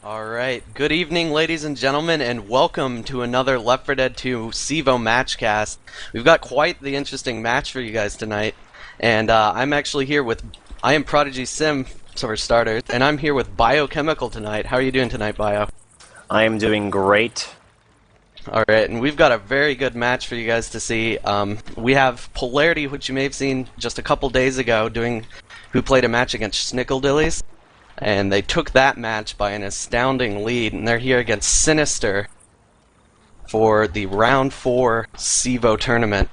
Alright, good evening ladies and gentlemen, and welcome to another Left 4 Dead 2 Cevo matchcast. We've got quite the interesting match for you guys tonight, and I'm actually here with, I am ProdigySim, for starters, and I'm here with Biochemical tonight. How are you doing tonight, Bio? I am doing great. Alright, and we've got a very good match for you guys to see. We have Polarity, which you may have seen just a couple days ago, who played a match against Schnickeldillies. And they took that match by an astounding lead, and they're here against Cynister for the Round 4 Cevo tournament.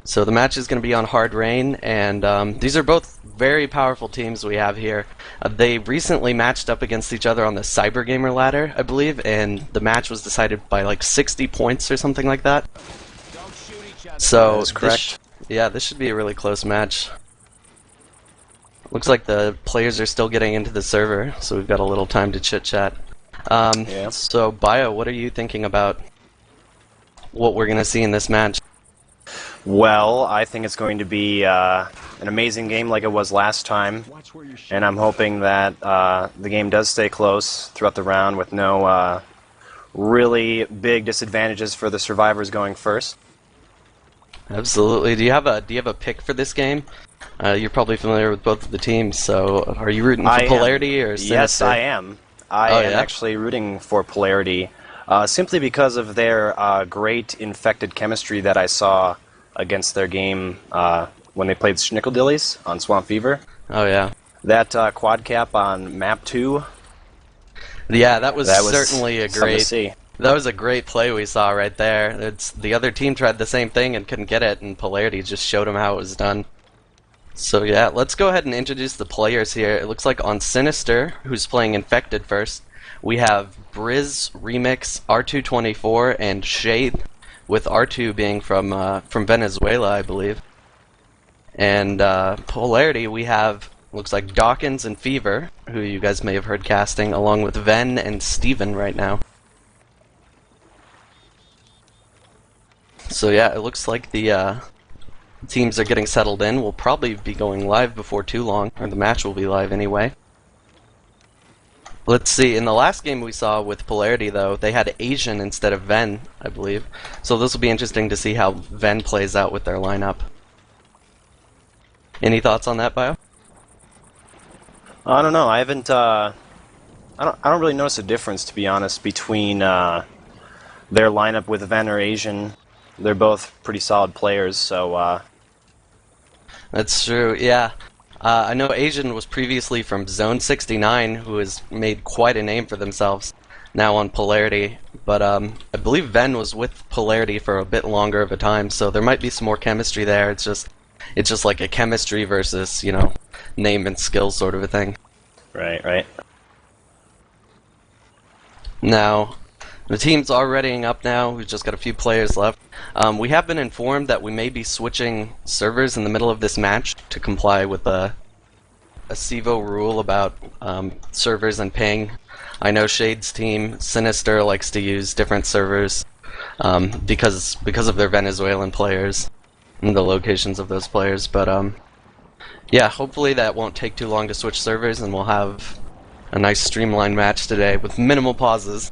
So the match is going to be on hard rain, and these are both very powerful teams we have here. They recently matched up against each other on the Cyber Gamer ladder, I believe, and the match was decided by like 60 points or something like that. So that is correct. This should be a really close match. Looks like the players are still getting into the server, so we've got a little time to chit-chat. So, Bio, what are you thinking about what we're going to see in this match? Well, I think it's going to be an amazing game like it was last time, and I'm hoping that the game does stay close throughout the round with no really big disadvantages for the survivors going first. Absolutely. Do you have a pick for this game? You're probably familiar with both of the teams, so are you rooting for Polarity or Cynister? Yes, I am. I am actually rooting for Polarity, simply because of their great infected chemistry that I saw against their game when they played Schnickeldillies on Swamp Fever. Oh yeah. That quad cap on map 2. Yeah, that was certainly a great. To see. That was a great play we saw right there. The other team tried the same thing and couldn't get it, and Polarity just showed them how it was done. So yeah, let's go ahead and introduce the players here. It looks like on Cynister, who's playing Infected first, we have Briz, Remix, R224, and Shade, with R2 being from Venezuela, I believe. And Polarity, we have, looks like Dawkins and Fever, who you guys may have heard casting, along with Ven and Steven right now. So yeah, it looks like the teams are getting settled in. We'll probably be going live before too long, or the match will be live anyway. Let's see, in the last game we saw with Polarity though, they had Asian instead of Ven, I believe. So this will be interesting to see how Ven plays out with their lineup. Any thoughts on that, Bio? I don't know. I haven't. I don't really notice a difference, to be honest, between their lineup with Ven or Asian. They're both pretty solid players, so. That's true. Yeah. I know Asian was previously from Zone 69, who has made quite a name for themselves now on Polarity. But I believe Ven was with Polarity for a bit longer of a time, so there might be some more chemistry there. It's just like a chemistry versus, you know, name and skill sort of a thing. Right. Now, the teams are readying up now. We've just got a few players left. We have been informed that we may be switching servers in the middle of this match to comply with a Cevo rule about servers and ping. I know Shade's team, Cynister, likes to use different servers because of their Venezuelan players and the locations of those players. But yeah, hopefully that won't take too long to switch servers, and we'll have a nice streamlined match today with minimal pauses.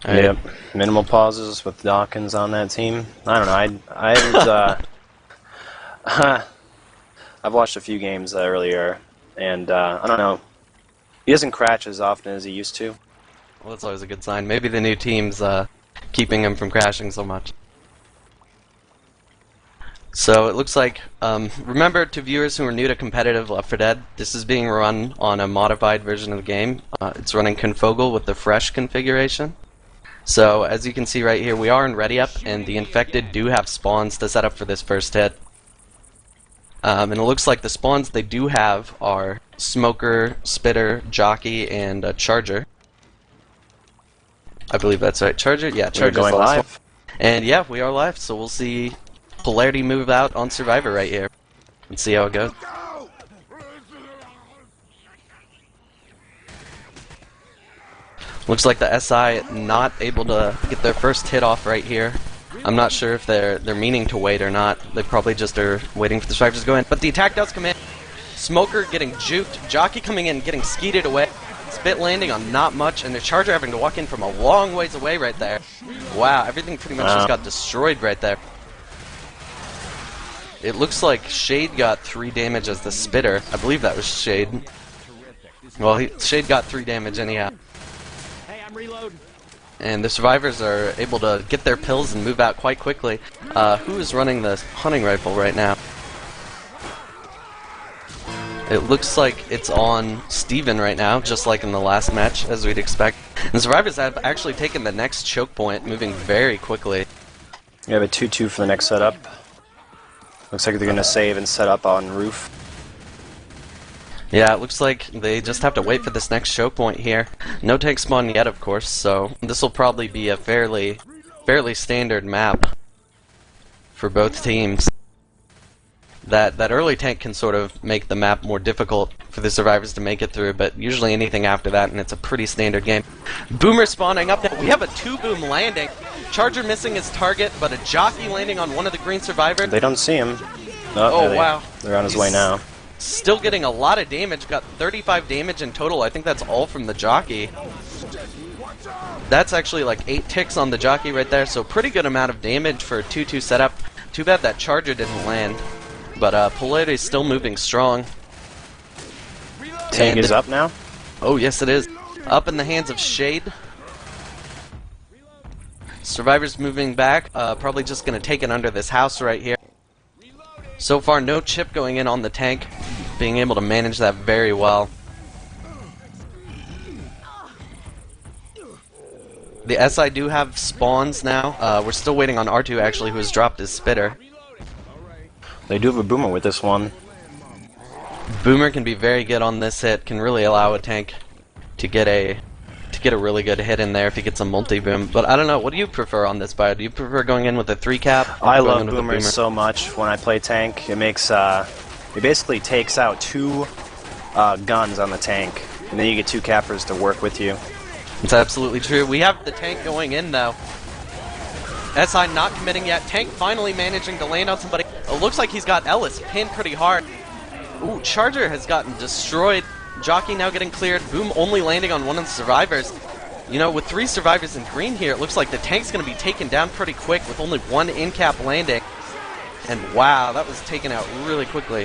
Yep, minimal pauses with Dawkins on that team. I don't know. I haven't. I've watched a few games earlier, and I don't know. He doesn't crash as often as he used to. Well, that's always a good sign. Maybe the new team's keeping him from crashing so much. So it looks like, remember to viewers who are new to competitive Left 4 Dead, this is being run on a modified version of the game. It's running Confoggle with the fresh configuration. So, as you can see right here, we are in Ready Up, and the Infected do have spawns to set up for this first hit. And it looks like the spawns they do have are Smoker, Spitter, Jockey, and Charger. I believe that's right. Charger? Yeah, Charger's going live. And yeah, we are live, so we'll see Polarity move out on Survivor right here. And see how it goes. Looks like the SI not able to get their first hit off right here. I'm not sure if they're meaning to wait or not. They probably just are waiting for the survivors to go in. But the attack does come in. Smoker getting juked. Jockey coming in, getting skeeted away. Spit landing on not much, and the Charger having to walk in from a long ways away right there. Wow, everything pretty much just got destroyed right there. It looks like Shade got 3 damage as the Spitter. I believe that was Shade. Well, Shade got 3 damage anyhow. Hey, I'm reloading. And the survivors are able to get their pills and move out quite quickly. Who is running the hunting rifle right now? It looks like it's on Steven right now, just like in the last match, as we'd expect. And the survivors have actually taken the next choke point, moving very quickly. We have a 2-2 for the next setup. Looks like they're going to save and set up on roof. Yeah, it looks like they just have to wait for this next choke point here. No tank spawn yet, of course, so this will probably be a fairly standard map for both teams. That early tank can sort of make the map more difficult for the survivors to make it through, but usually anything after that, and it's a pretty standard game. Boomer spawning up now. We have a 2-boom landing. Charger missing his target, but a jockey landing on one of the green survivors. They don't see him. Oh, wow. They're on his way now. Still getting a lot of damage. Got 35 damage in total. I think that's all from the jockey. That's actually like 8 ticks on the jockey right there, so pretty good amount of damage for a 2-2 setup. Too bad that Charger didn't land. But Polarity is still moving strong. Tank is up now? Oh, yes it is. Up in the hands of Shade. Survivors moving back. Probably just going to take it under this house right here. So far, no chip going in on the tank. Being able to manage that very well. The SI do have spawns now. We're still waiting on R2 actually, who has dropped his Spitter. They do have a Boomer with this one. Boomer can be very good on this hit, can really allow a tank to get a really good hit in there if he gets a multi-boom. But I don't know, what do you prefer on this bio? Do you prefer going in with a 3-cap? I love Boomers so much when I play tank. It makes it basically takes out 2 guns on the tank, and then you get 2 cappers to work with you. It's absolutely true. We have the tank going in though. SI not committing yet. Tank finally managing to land on somebody. It looks like he's got Ellis pinned pretty hard. Ooh, Charger has gotten destroyed. Jockey now getting cleared. Boom only landing on one of the survivors. You know, with 3 survivors in green here, it looks like the tank's going to be taken down pretty quick with only 1 in-cap landing. And wow, that was taken out really quickly.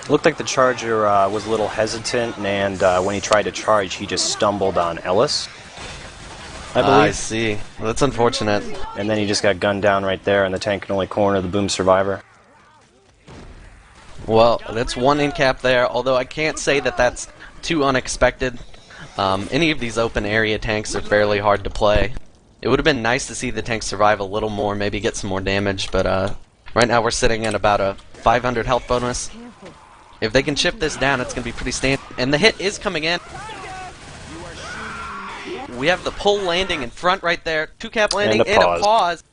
It looked like the Charger was a little hesitant, and when he tried to charge, he just stumbled on Ellis, I believe. I see. Well, that's unfortunate. And then he just got gunned down right there, and the tank can only corner the Boom survivor. Well, that's 1 in-cap there, although I can't say that that's too unexpected. Any of these open area tanks are fairly hard to play. It would have been nice to see the tank survive a little more, maybe get some more damage, but right now we're sitting at about a 500 health bonus. If they can chip this down, it's going to be pretty standard. And the hit is coming in. We have the pull landing in front right there. 2-cap landing and a pause.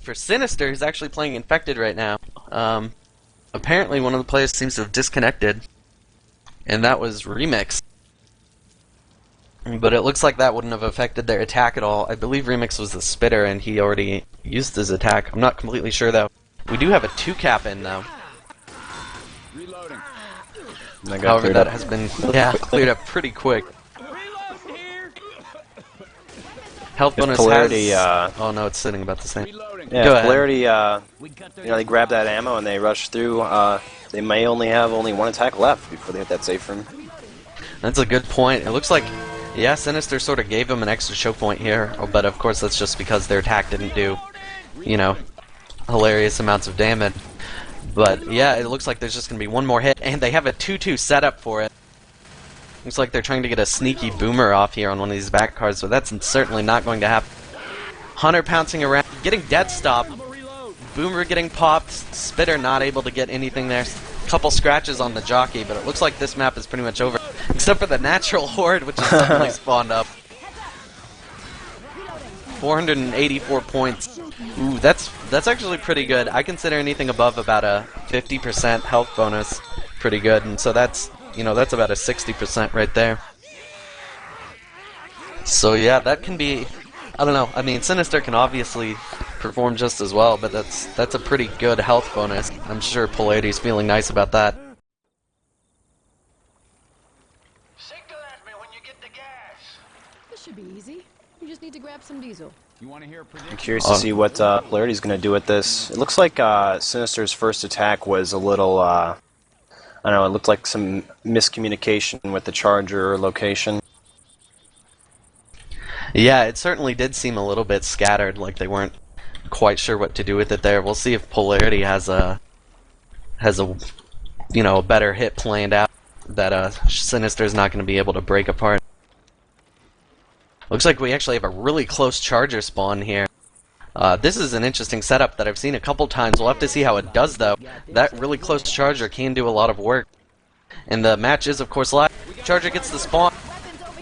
For Cynister, who's actually playing Infected right now. Apparently one of the players seems to have disconnected. And that was Remix. But it looks like that wouldn't have affected their attack at all. I believe Remix was the Spitter and he already used his attack. I'm not completely sure though. We do have a 2-cap in though. However, that has been cleared up pretty quick. Health bonus Polarity, has... oh no, it's sitting about the same. Yeah, Go ahead. Polarity, they grab that ammo and they rush through. They may have only 1 attack left before they hit that safe room. That's a good point. It looks like, yeah, Sinister sort of gave them an extra choke point here, but of course that's just because their attack didn't do, hilarious amounts of damage. But yeah, it looks like there's just going to be 1 more hit, and they have a 2-2 setup for it. Looks like they're trying to get a sneaky Boomer off here on one of these back cards, so that's certainly not going to happen. Hunter pouncing around, getting dead stop. Boomer getting popped. Spitter not able to get anything there. Couple scratches on the jockey, but it looks like this map is pretty much over. Except for the natural horde, which is suddenly spawned up. 484 points. Ooh, that's actually pretty good. I consider anything above about a 50% health bonus pretty good, and so that's about a 60% right there. So yeah, that can be I don't know. I mean, Cynister can obviously perform just as well, but that's a pretty good health bonus. I'm sure Polarity's feeling nice about that. Signal at me when you get the gas. This should be easy. You just need to grab some diesel. You want to hear a prediction? I'm curious to see what Polarity's going to do with this. It looks like Sinister's first attack was a little, I don't know, it looked like some miscommunication with the charger location. Yeah, it certainly did seem a little bit scattered, like they weren't quite sure what to do with it there. We'll see if Polarity has a you know, a better hit planned out that Sinister's not going to be able to break apart. Looks like we actually have a really close charger spawn here. This is an interesting setup that I've seen a couple times. We'll have to see how it does, though. That really close charger can do a lot of work. And the match is, of course, live. Charger gets the spawn.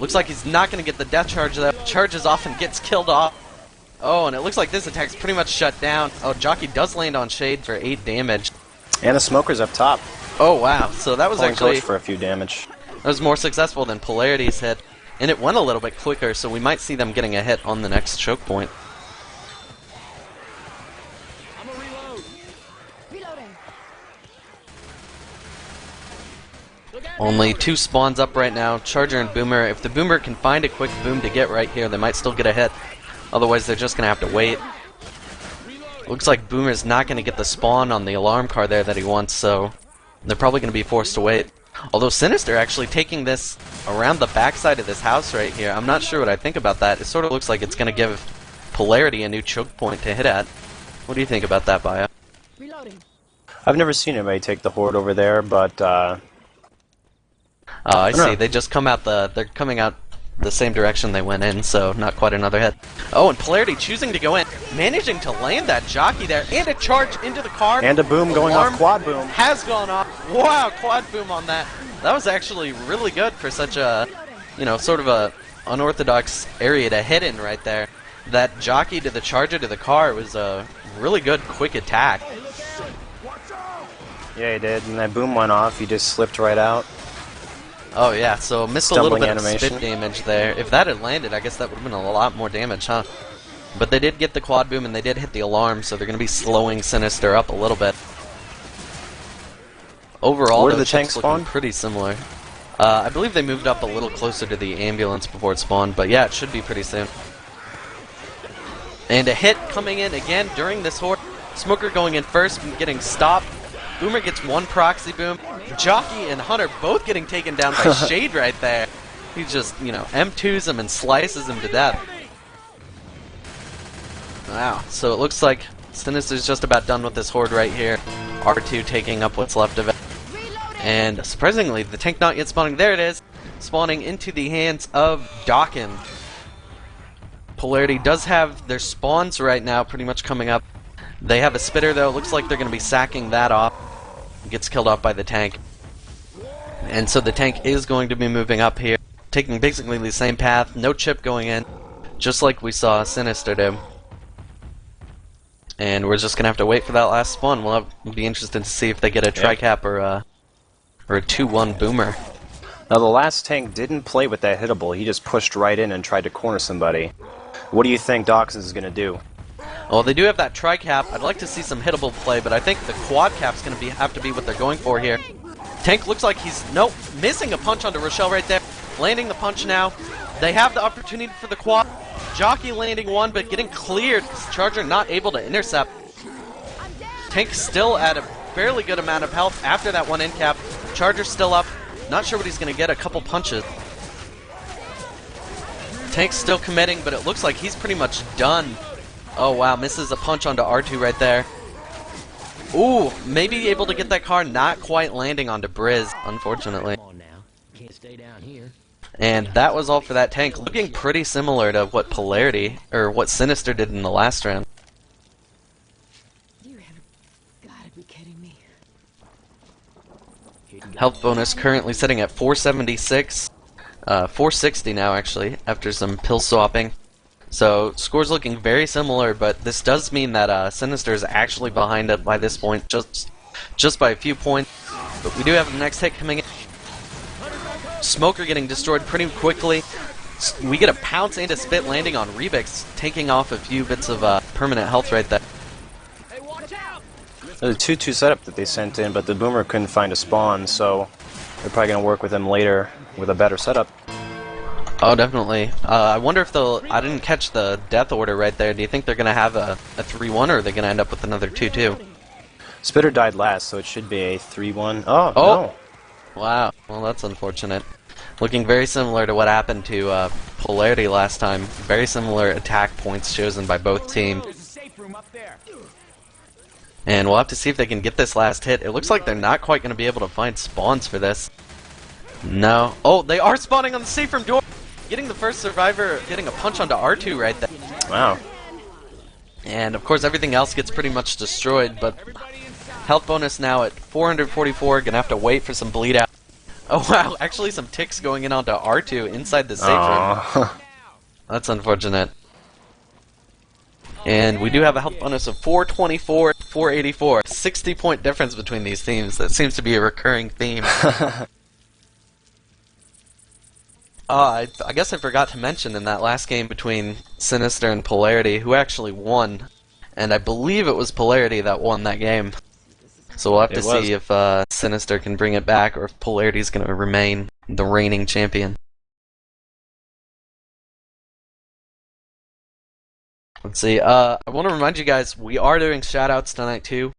Looks like he's not going to get the death charge, though. Charges off and gets killed off. Oh, and it looks like this attack's pretty much shut down. Oh, Jockey does land on Shade for 8 damage. And the smoker's up top. Oh, wow. So that was Pulling actually... Ghost for a few damage. That was more successful than Polarity's hit. And it went a little bit quicker, so we might see them getting a hit on the next choke point. I'm a reload. Reloading. Only 2 spawns up right now, Charger and Boomer. If the Boomer can find a quick boom to get right here, they might still get a hit. Otherwise, they're just going to have to wait. Looks like Boomer's not going to get the spawn on the alarm car there that he wants, so they're probably going to be forced to wait. Although Cynister actually taking this around the backside of this house right here, I'm not sure what I think about that. It sort of looks like it's going to give Polarity a new choke point to hit at. What do you think about that, Bio? Reloading. I've never seen anybody take the Horde over there, but, I see. know. They just come out they're coming out the same direction they went in, so not quite another hit. Oh, and Polarity choosing to go in, managing to land that Jockey there, and a charge into the car. and a boom going Alarm off quad boom. has gone off. Wow, quad boom on that. That was actually really good for such a, you know, sort of a unorthodox area to hit in right there. That Jockey to the charger to the car was a really good quick attack. Yeah, he did, and that boom went off. He just slipped right out. Oh yeah, so missed a little Stumbling bit of animation. spit damage there. If that had landed, I guess that would have been a lot more damage, huh? But they did get the quad boom and they did hit the alarm, so they're going to be slowing Cynister up a little bit. Overall, Where did though, the tank chips looking spawn? pretty similar. I believe they moved up a little closer to the ambulance before it spawned, but yeah, it should be pretty soon. And a hit coming in again during this horde. Smoker going in first and getting stopped. Boomer gets 1 proxy boom. Jockey and Hunter both getting taken down by Shade right there. He just, you know, M2s him and slices him to death. Wow, so it looks like Sinister's just about done with this horde right here. R2 taking up what's left of it. And surprisingly, the tank not yet spawning. There it is. Spawning into the hands of Dawkins. Polarity does have their spawns right now pretty much coming up. They have a spitter though. Looks like they're going to be sacking that off. Gets killed off by the tank. And so the tank is going to be moving up here. Taking basically the same path. No chip going in. Just like we saw Cynister do. And we're just going to have to wait for that last spawn. We'll be interested to see if they get a tri-cap or a 2-1 Boomer. Now, the last tank didn't play with that hittable. He just pushed right in and tried to corner somebody. What do you think Dawkins is going to do? Well, they do have that tri-cap. I'd like to see some hittable play, but I think the quad cap's going to have to be what they're going for here. Tank looks like he's, nope, missing a punch onto Rochelle right there. Landing the punch now. They have the opportunity for the quad. Jockey landing 1, but getting cleared. Charger not able to intercept. Tank still at a fairly good amount of health after that 1 end cap. Charger still up. Not sure what he's going to get. A couple punches. Tank's still committing, but it looks like he's pretty much done. Oh wow, misses a punch onto R2 right there. Ooh, maybe able to get that car, not quite landing onto Briz, unfortunately. Come on now. Can't stay down here. And that was all for that tank, looking pretty similar to what Polarity, or what Cynister did in the last round. You have gotta be kidding me. Health bonus currently sitting at 476. 460 now, actually, after some pill swapping. So, scores looking very similar, but this does mean that Cynister is actually behind it by this point, just by a few points. But we do have the next hit coming in. Smoker getting destroyed pretty quickly. We get a pounce and a spit landing on Rebix, taking off a few bits of permanent health right there. Hey, watch out! There's a 2-2 setup that they sent in, but the Boomer couldn't find a spawn, so they're probably going to work with him later with a better setup. Oh, definitely. I wonder if they'll... I didn't catch the death order right there. Do you think they're going to have a 3-1, or are they going to end up with another 2-2? Spitter died last, so it should be a 3-1. Oh, Oh! no. Wow. Well, that's unfortunate. Looking very similar to what happened to Polarity last time. Very similar attack points chosen by both teams. There's a safe room up there. And we'll have to see if they can get this last hit. It looks like they're not quite going to be able to find spawns for this. No. Oh, they are spawning on the safe room door! Getting the first survivor, getting a punch onto R2 right there. Wow. And of course everything else gets pretty much destroyed, but health bonus now at 444, gonna have to wait for some bleed out. Oh wow, actually some ticks going in onto R2 inside the safe room. Aw. That's unfortunate. And we do have a health bonus of 424, 484. 60-point difference between these teams. That seems to be a recurring theme. I guess I forgot to mention in that last game between Cynister and Polarity, who actually won. And I believe it was Polarity that won that game. So we'll have to see if Cynister can bring it back, or if Polarity's going to remain the reigning champion. Let's see, I want to remind you guys, we are doing shoutouts tonight too.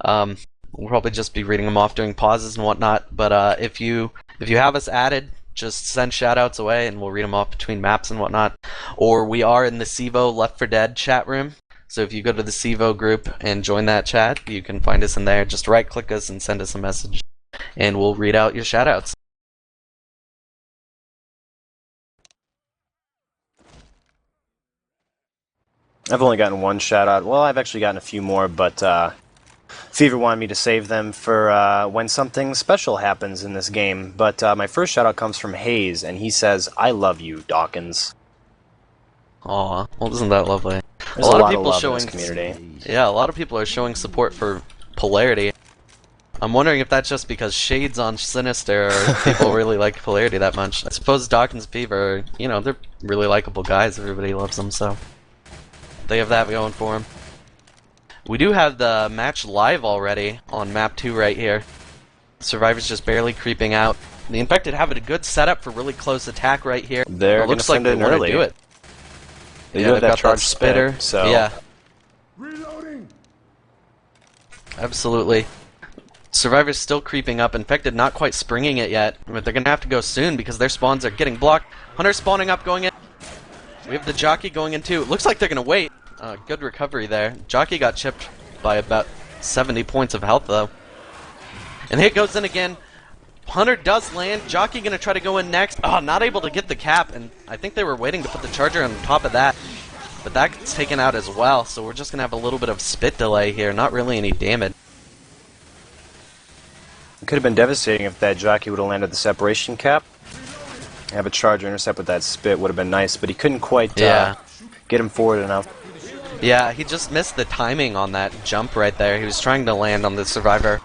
We'll probably just be reading them off during pauses and whatnot, but if you have us added, just send shoutouts away and we'll read them off between maps and whatnot. Or we are in the Cevo Left 4 Dead chat room, so if you go to the Cevo group and join that chat, you can find us in there. Just right click us and send us a message, and we'll read out your shoutouts. I've only gotten one shout out. Well, I've actually gotten a few more, but Fever wanted me to save them for when something special happens in this game. But my first shout out comes from Hayes, and he says, "I love you, Dawkins." Aw, well, isn't that lovely? There's a lot of people showing in this community. Yeah, a lot of people are showing support for Polarity. I'm wondering if that's just because Shade's on Sinister, or people really like Polarity that much. I suppose Dawkins and Fever, you know, they're really likable guys. Everybody loves them, so they have that going for them. We do have the match live already on map 2 right here. Survivors just barely creeping out. The Infected have a good setup for really close attack right here. They're it looks like they want to do it. They Yeah, do they've have got that charge that spitter. so Yeah, Reloading! absolutely. Survivors still creeping up. Infected not quite springing it yet, but they're gonna have to go soon because their spawns are getting blocked. Hunter spawning up, going in. We have the Jockey going in too. It looks like they're gonna wait. Good recovery there. Jockey got chipped by about 70 points of health though. And the hit goes in again. Hunter does land. Jockey gonna try to go in next. Oh, not able to get the cap, and I think they were waiting to put the charger on top of that. But that gets taken out as well, so we're just gonna have a little bit of spit delay here. Not really any damage. it could have been devastating if that Jockey would have landed the separation cap. Have a charger intercept with that spit would have been nice, but he couldn't quite get him forward enough. Yeah, he just missed the timing on that jump right there. He was trying to land on the Survivor,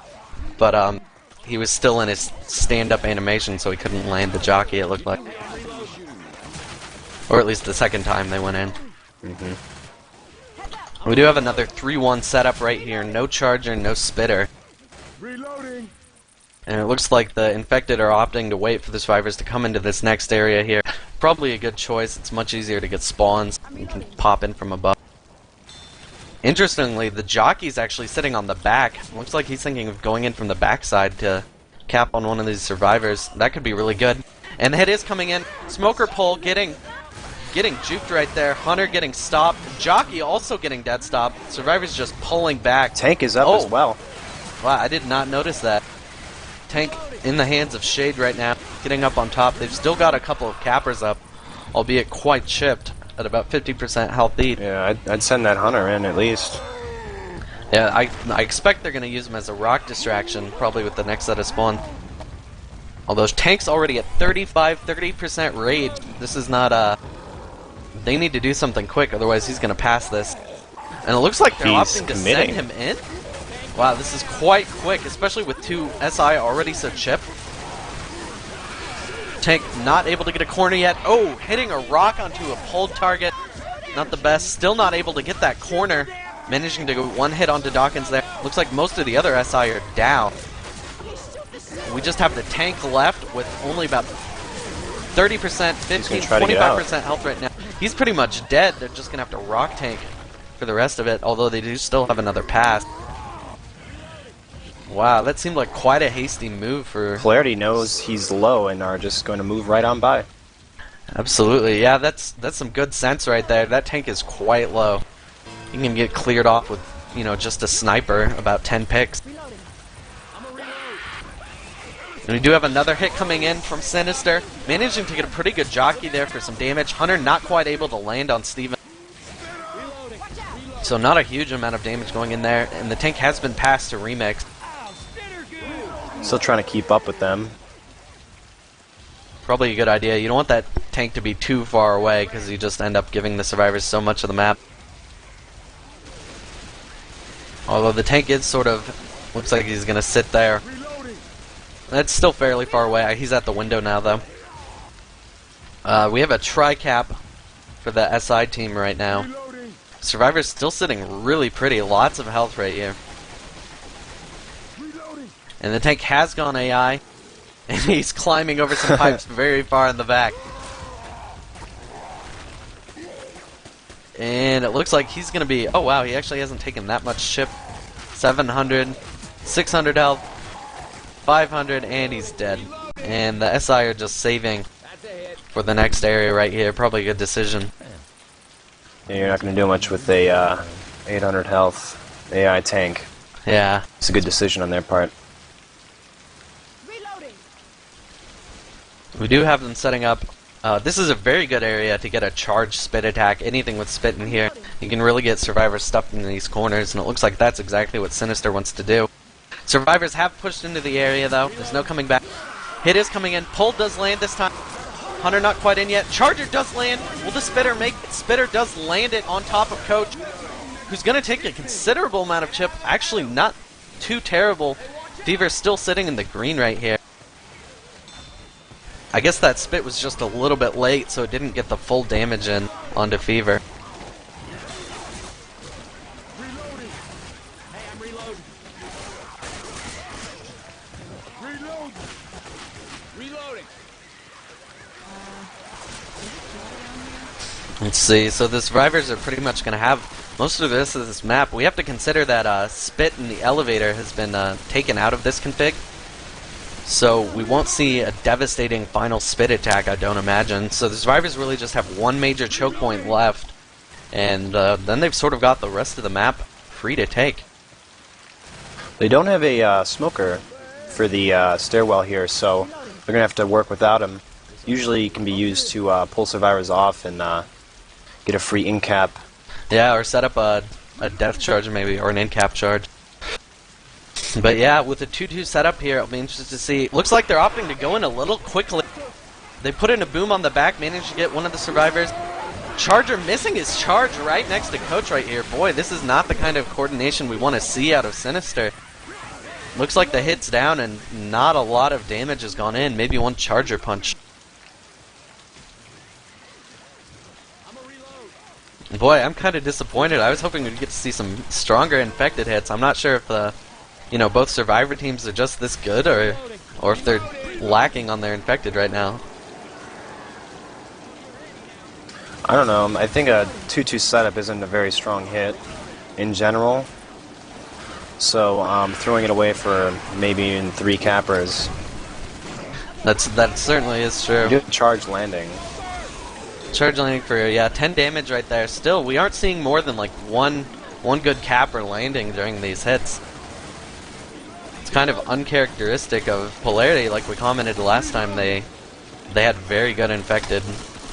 but he was still in his stand-up animation, so he couldn't land the Jockey, it looked like. Or at least the second time they went in. We do have another 3-1 setup right here. No charger, no spitter. Reloading! And it looks like the Infected are opting to wait for the Survivors to come into this next area here. Probably a good choice. It's much easier to get spawns. You can pop in from above. Interestingly, the Jockey's actually sitting on the back. Looks like he's thinking of going in from the backside to cap on one of these Survivors. That could be really good. And the hit is coming in. Smoker pull getting juked right there. Hunter getting stopped. Jockey also getting dead stopped. Survivors just pulling back. Tank is up as well. Wow, I did not notice that. Tank in the hands of Shade right now, getting up on top. They've still got a couple of cappers up, albeit quite chipped at about 50% health each. Yeah, I'd send that Hunter in at least. Yeah, I expect they're going to use him as a rock distraction, probably with the next set of spawn. Although Tank's already at 30% rage. This is not they need to do something quick, otherwise he's going to pass this. And it looks like they're opting to send him in. Wow, this is quite quick, especially with 2 SI already so chipped. Tank not able to get a corner yet. Oh, hitting a rock onto a pulled target. Not the best. Still not able to get that corner. Managing to go one hit onto Dawkins there. Looks like most of the other SI are down. We just have the tank left with only about 30%, 15, 25% health right now. He's pretty much dead. They're just going to have to rock tank for the rest of it, although they do still have another pass. Wow, that seemed like quite a hasty move for... Polarity knows he's low and are just going to move right on by. Absolutely, yeah, that's some good sense right there. That tank is quite low. You can get cleared off with, you know, just a sniper, about 10 picks. And we do have another hit coming in from Cynister, managing to get a pretty good jockey there for some damage. Hunter not quite able to land on Steven. So not a huge amount of damage going in there, and the tank has been passed to Remix. Still trying to keep up with them. Probably a good idea. You don't want that tank to be too far away because you just end up giving the survivors so much of the map. Although the tank is sort of, looks like he's going to sit there. That's still fairly far away. He's at the window now, though. We have a tri-cap for the SI team right now. Survivor's still sitting really pretty. Lots of health right here. And the tank has gone AI. And he's climbing over some pipes very far in the back. And it looks like he's going to be... Oh, wow, he actually hasn't taken that much chip. 700, 600 health, 500, and he's dead. And the SI are just saving for the next area right here. Probably a good decision. Yeah, you're not going to do much with a 800 health AI tank. Yeah. It's a good decision on their part. We do have them setting up. This is a very good area to get a charged spit attack. Anything with spit in here, you can really get survivors stuffed in these corners, and it looks like that's exactly what Cynister wants to do. Survivors have pushed into the area, though. There's no coming back. Hit is coming in. Pull does land this time. Hunter not quite in yet. Charger does land. Will the Spitter make it? Spitter does land it on top of Coach, who's going to take a considerable amount of chip. Actually, not too terrible. Fever's still sitting in the green right here. I guess that spit was just a little bit late, so it didn't get the full damage in onto Fever. Reloading. Hey, I'm reloading. Reloading. Let's see, so the survivors are pretty much going to have most of this map. We have to consider that spit in the elevator has been taken out of this config. So we won't see a devastating final spit attack, I don't imagine. So the survivors really just have one major choke point left, and then they've sort of got the rest of the map free to take. They don't have a smoker for the stairwell here, so they're going to have to work without him. Usually it can be used to pull survivors off and get a free in-cap. Yeah, or set up a death charge maybe, or an in-cap charge. But yeah, with the 2-2 setup here, I'll be interested to see. Looks like they're opting to go in a little quickly. They put in a boom on the back, managed to get one of the survivors. Charger missing his charge right next to Coach right here. Boy, this is not the kind of coordination we want to see out of Cynister. Looks like the hit's down and not a lot of damage has gone in. Maybe one Charger punch. Boy, I'm kind of disappointed. I was hoping we'd get to see some stronger infected hits. I'm not sure if the... You know, both survivor teams are just this good, or if they're lacking on their infected right now. I don't know. I think a 2-2 setup isn't a very strong hit in general. So throwing it away for maybe even 3 cappers. That certainly is true. Good charge landing. Charge landing for, yeah, 10 damage right there. Still, we aren't seeing more than like one good capper landing during these hits. Kind of uncharacteristic of Polarity, like we commented last time. They had very good infected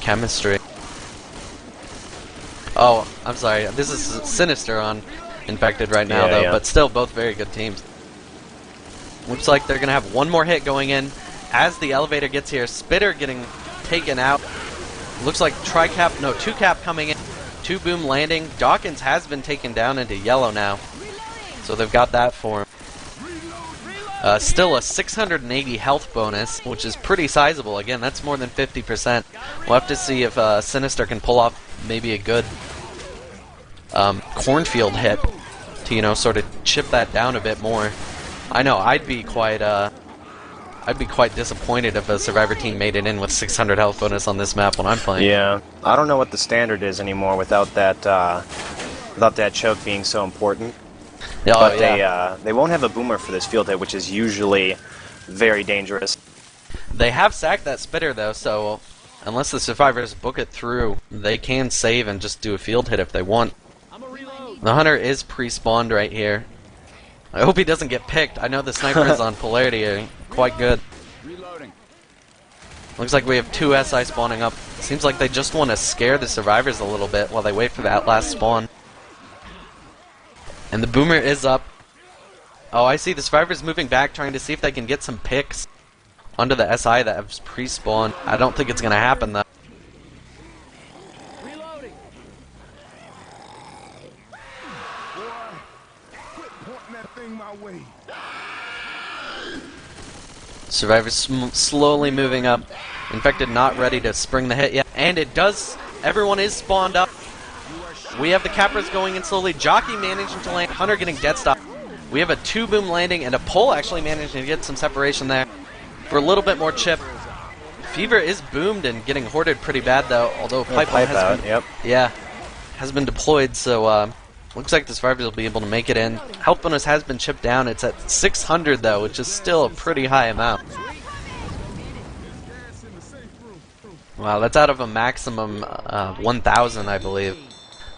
chemistry. Oh, I'm sorry. This is Cynister on infected right now, though, but still both very good teams. Looks like they're gonna have one more hit going in as the elevator gets here. Spitter getting taken out. Looks like tri-cap, no, 2-cap coming in. 2 boom landing. Dawkins has been taken down into yellow now, so they've got that for him. Still a 680 health bonus, which is pretty sizable. Again, that's more than 50%. We'll have to see if Cynister can pull off maybe a good cornfield hit to, you know, sort of chip that down a bit more. I know I'd be quite disappointed if a Survivor team made it in with 600 health bonus on this map when I'm playing. Yeah, I don't know what the standard is anymore without that choke being so important. Oh, But yeah. they won't have a boomer for this field hit, which is usually very dangerous. They have sacked that spitter though, so unless the survivors book it through, they can save and just do a field hit if they want. I'm a reload. The hunter is pre-spawned right here. I hope he doesn't get picked. I know the snipers on Polarity are quite good. Reloading. Looks like we have 2 SI spawning up. Seems like they just want to scare the survivors a little bit while they wait for that last spawn. And the boomer is up. Oh, I see the survivors moving back, trying to see if they can get some picks onto the SI that have pre-spawned. I don't think it's going to happen though. Reloading. Quit pointing that thing my way. Survivors slowly moving up. Infected not ready to spring the hit yet. And it does. Everyone is spawned up. We have the cappers going in slowly. Jockey managing to land. Hunter getting dead stop. We have a 2-boom landing and a pole actually managing to get some separation there for a little bit more chip. Fever is boomed and getting hoarded pretty bad though, although pipeline has been, Yep. yeah, has been deployed, so looks like the survivors will be able to make it in. Health bonus has been chipped down. It's at 600 though, which is still a pretty high amount. Wow, that's out of a maximum 1,000, I believe.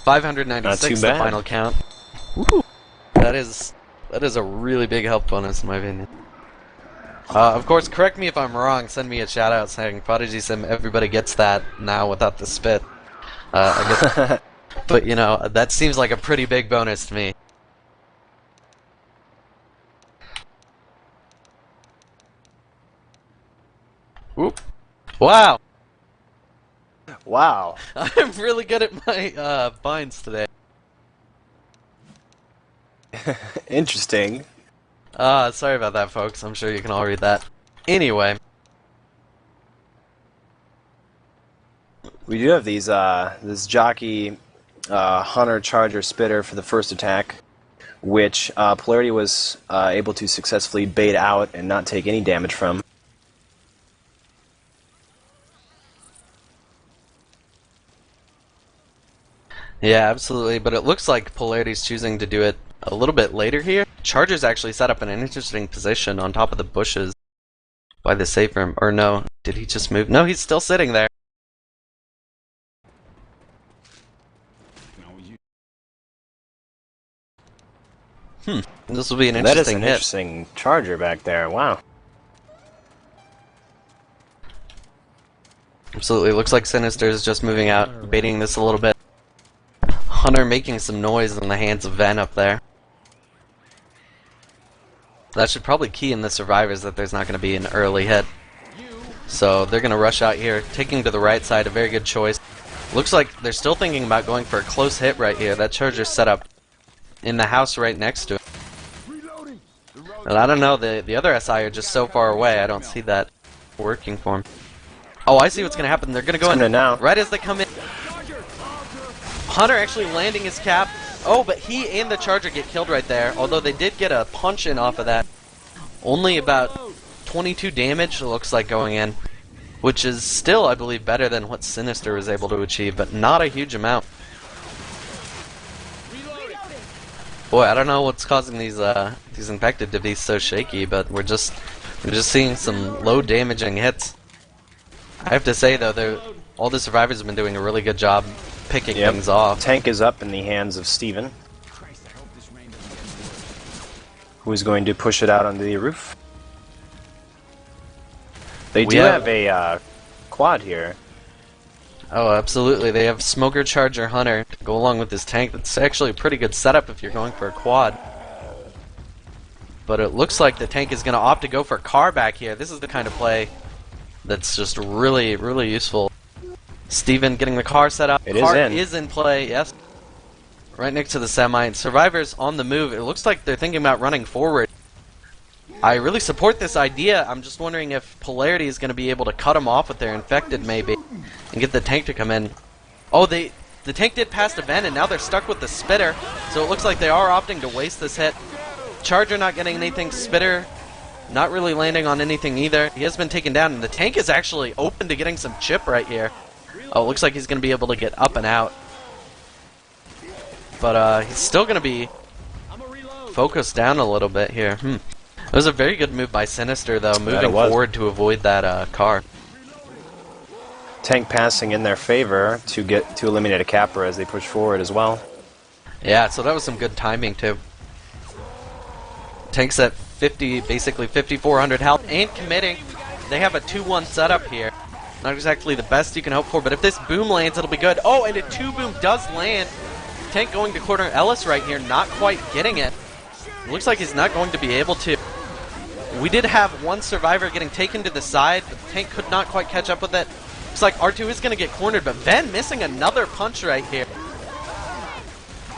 596 Not too the bad. final count. Woo. That is a really big health bonus in my opinion. Of course, correct me if I'm wrong. Send me a shout out saying ProdigySim. Everybody gets that now without the spit. I guess, but you know that seems like a pretty big bonus to me. Whoop! Wow! Wow. I'm really good at my binds today. Interesting. Sorry about that, folks. I'm sure you can all read that. Anyway. We do have these, this jockey, hunter, charger, spitter for the first attack, which Polarity was able to successfully bait out and not take any damage from. Yeah, absolutely. But it looks like Polarity's choosing to do it a little bit later here. Charger's actually set up in an interesting position on top of the bushes by the safe room. Or no, did he just move? No, he's still sitting there. This will be an That is interesting an hit. interesting charger back there. Wow. Absolutely. Looks like Cynister is just moving out, baiting this a little bit. Hunter making some noise in the hands of Ven up there. That should probably key in the survivors that there's not going to be an early hit. So they're going to rush out here, taking to the right side, a very good choice. Looks like they're still thinking about going for a close hit right here. That charger's set up in the house right next to it. And I don't know, the other SI are just so far away, I don't see that working for him. Oh, I see what's going to happen. They're going to go in Coming in now. right as they come in. Hunter actually landing his cap. Oh, but he and the charger get killed right there, although they did get a punch in off of that. Only about 22 damage, it looks like, going in, which is still, I believe, better than what Cynister was able to achieve, but not a huge amount. Boy, I don't know what's causing these infected to be so shaky, but we're just seeing some low damaging hits. I have to say though, all the survivors have been doing a really good job picking things off. Tank is up in the hands of Steven, who is going to push it out onto the roof. They do have a quad here. Oh, absolutely. They have Smoker, Charger, Hunter to go along with this tank. That's actually a pretty good setup if you're going for a quad. But it looks like the tank is going to opt to go for car back here. This is the kind of play that's just really, really useful. Steven getting the car set up. Car is in play, yes. Right next to the semi. And survivors on the move. It looks like they're thinking about running forward. I really support this idea. I'm just wondering if Polarity is going to be able to cut them off with their infected, maybe, and get the tank to come in. Oh, the tank did pass the vent, and now they're stuck with the spitter, so it looks like they are opting to waste this hit. Charger not getting anything, spitter not really landing on anything either. He has been taken down, and the tank is actually open to getting some chip right here. Oh, it looks like he's going to be able to get up and out. But he's still going to be focused down a little bit here. It was a very good move by Cynister, though, moving forward to avoid that car. Tank passing in their favor to eliminate a capper as they push forward as well. Yeah, so that was some good timing too. Tank's at 50, basically 5,400 health, ain't committing. They have a 2-1 setup here. Not exactly the best you can hope for, but if this boom lands, it'll be good. Oh, and a 2-boom does land. Tank going to corner Ellis right here, not quite getting it. Looks like he's not going to be able to. We did have one survivor getting taken to the side, but the tank could not quite catch up with it. Looks like R2 is going to get cornered, but Ven missing another punch right here.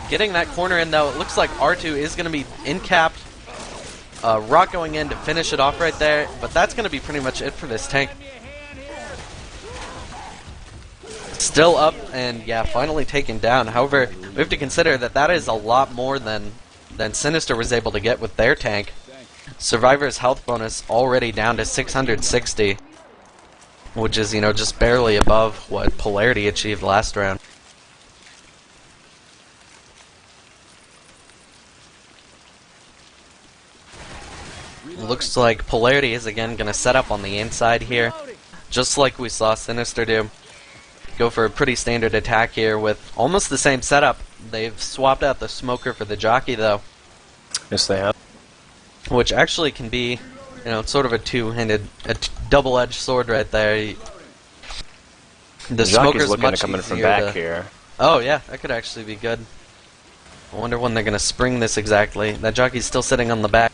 Getting that corner in, though, it looks like R2 is going to be in-capped. Rock going in to finish it off right there, but that's going to be pretty much it for this tank. Still up, and yeah, finally taken down. However, we have to consider that that is a lot more than Cynister was able to get with their tank. Survivor's health bonus already down to 660, which is, you know, just barely above what Polarity achieved last round. Looks like Polarity is again going to set up on the inside here, just like we saw Cynister do. Go for a pretty standard attack here with almost the same setup. They've swapped out the smoker for the jockey, though. Yes, they have. Which actually can be, you know, sort of a two-handed, double-edged sword right there. The smoker's looking much to come in from easier back here. Oh yeah, that could actually be good. I wonder when they're going to spring this exactly. That jockey's still sitting on the back.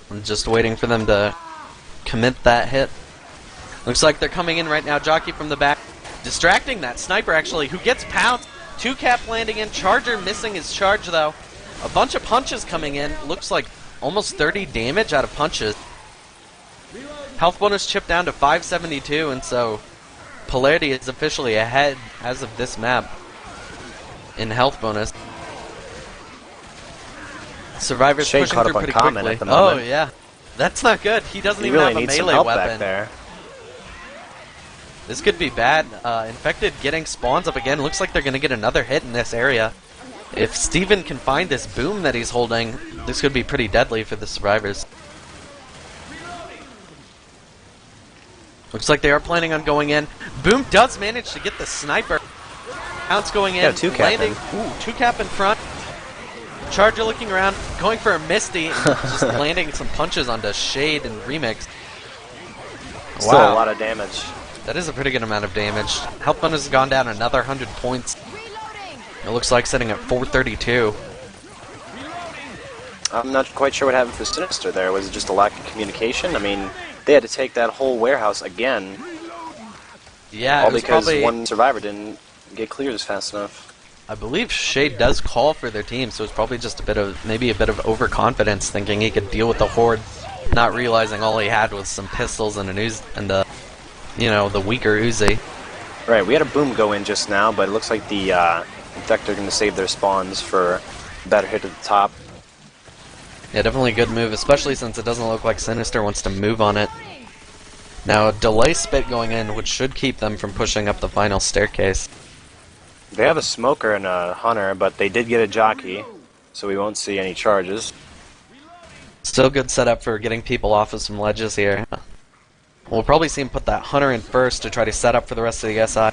I'm just waiting for them to commit that hit. Looks like they're coming in right now. Jockey from the back, distracting that sniper actually, who gets pounced. 2-cap landing in. Charger missing his charge though. A bunch of punches coming in. Looks like almost 30 damage out of punches. Health bonus chipped down to 572, and so Polarity is officially ahead as of this map in health bonus. Survivor's Shade pushing caught through up on pretty Common quickly. at the moment. Oh yeah, that's not good. He doesn't He even really have a needs some melee help weapon. back there. This could be bad. Infected getting spawns up again. Looks like they're going to get another hit in this area. If Steven can find this boom that he's holding, this could be pretty deadly for the survivors. Looks like they are planning on going in. Boom does manage to get the sniper. Pounce going in. Yeah, 2-cap landing. in. Ooh, 2-cap in front. Charger looking around, going for a Misty, and just landing some punches onto Shade and Remix. Still a lot of damage. That is a pretty good amount of damage. Health bonus has gone down another 100 points. It looks like sitting at 432. I'm not quite sure what happened for Cynister there. Was it just a lack of communication? I mean, they had to take that whole warehouse again. Yeah, all it was because probably, one survivor didn't get clears fast enough. I believe Shade does call for their team, so it's probably just a bit of, maybe a bit of overconfidence, thinking he could deal with the horde, not realizing all he had was some pistols and an Uzi, and you know, the weaker Uzi. Right, we had a boom go in just now, but it looks like the Infector are going to save their spawns for a better hit at the top. Yeah, definitely a good move, especially since it doesn't look like Cynister wants to move on it. Now, a delay spit going in, which should keep them from pushing up the final staircase. They have a smoker and a hunter, but they did get a jockey, so we won't see any charges. Still good setup for getting people off of some ledges here. We'll probably see him put that hunter in first to try to set up for the rest of the SI.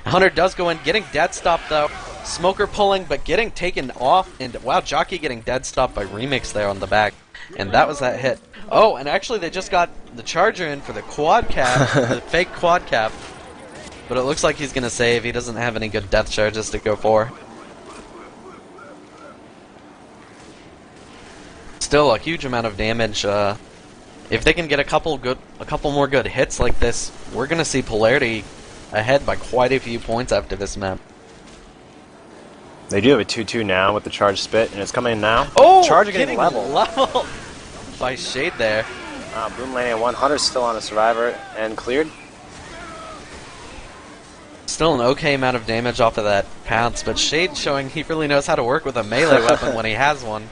Hunter does go in, getting dead stopped though. Smoker pulling, but getting taken off, and wow, jockey getting dead stopped by Remix there on the back. And that was that hit. Oh, and actually they just got the charger in for the quad cap, the fake quad cap. But it looks like he's going to save. He doesn't have any good death charges to go for. Still a huge amount of damage. If they can get a couple more good hits like this, we're going to see Polarity ahead by quite a few points after this map. They do have a 2-2 now with the charge spit, and it's coming in now. Oh! Charger getting level. leveled by Shade there. Boom landing at 1. Hunter's still on the survivor and cleared. Still an okay amount of damage off of that pounce, but Shade showing he really knows how to work with a melee weapon when he has one.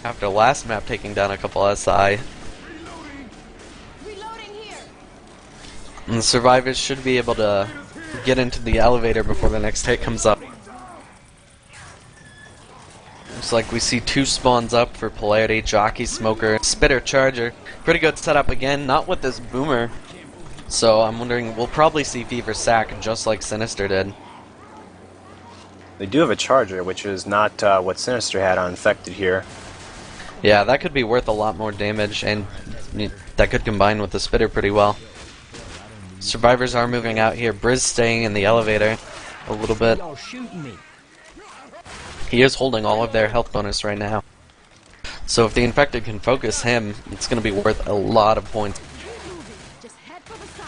After last map taking down a couple SI. Reloading here. And the survivors should be able to get into the elevator before the next hit comes up. Looks like we see 2 spawns up for Polarity, Jockey, Smoker, Spitter, Charger. Pretty good setup again, not with this Boomer. So I'm wondering, we'll probably see Fever sack just like Cynister did. They do have a charger, which is not what Cynister had on Infected here. Yeah, that could be worth a lot more damage, and that could combine with the Spitter pretty well. Survivors are moving out here. Briz staying in the elevator a little bit. He is holding all of their health bonus right now. So if the Infected can focus him, it's going to be worth a lot of points. Just head for the side.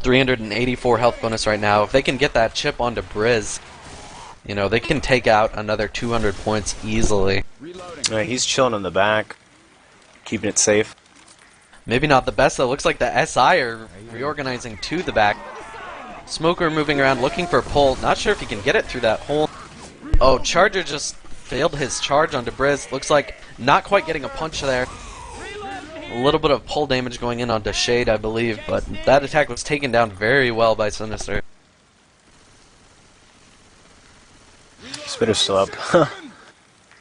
384 health bonus right now. If they can get that chip onto Briz, you know, they can take out another 200 points easily. He's chilling in the back, keeping it safe. Maybe not the best though. Looks like the SI are reorganizing to the back. Smoker moving around looking for a pull. Not sure if he can get it through that hole. Oh, Charger just failed his charge onto Briz. Looks like not quite getting a punch there. A little bit of pull damage going in onto Shade, I believe, but that attack was taken down very well by Cynister. Spitter's still up.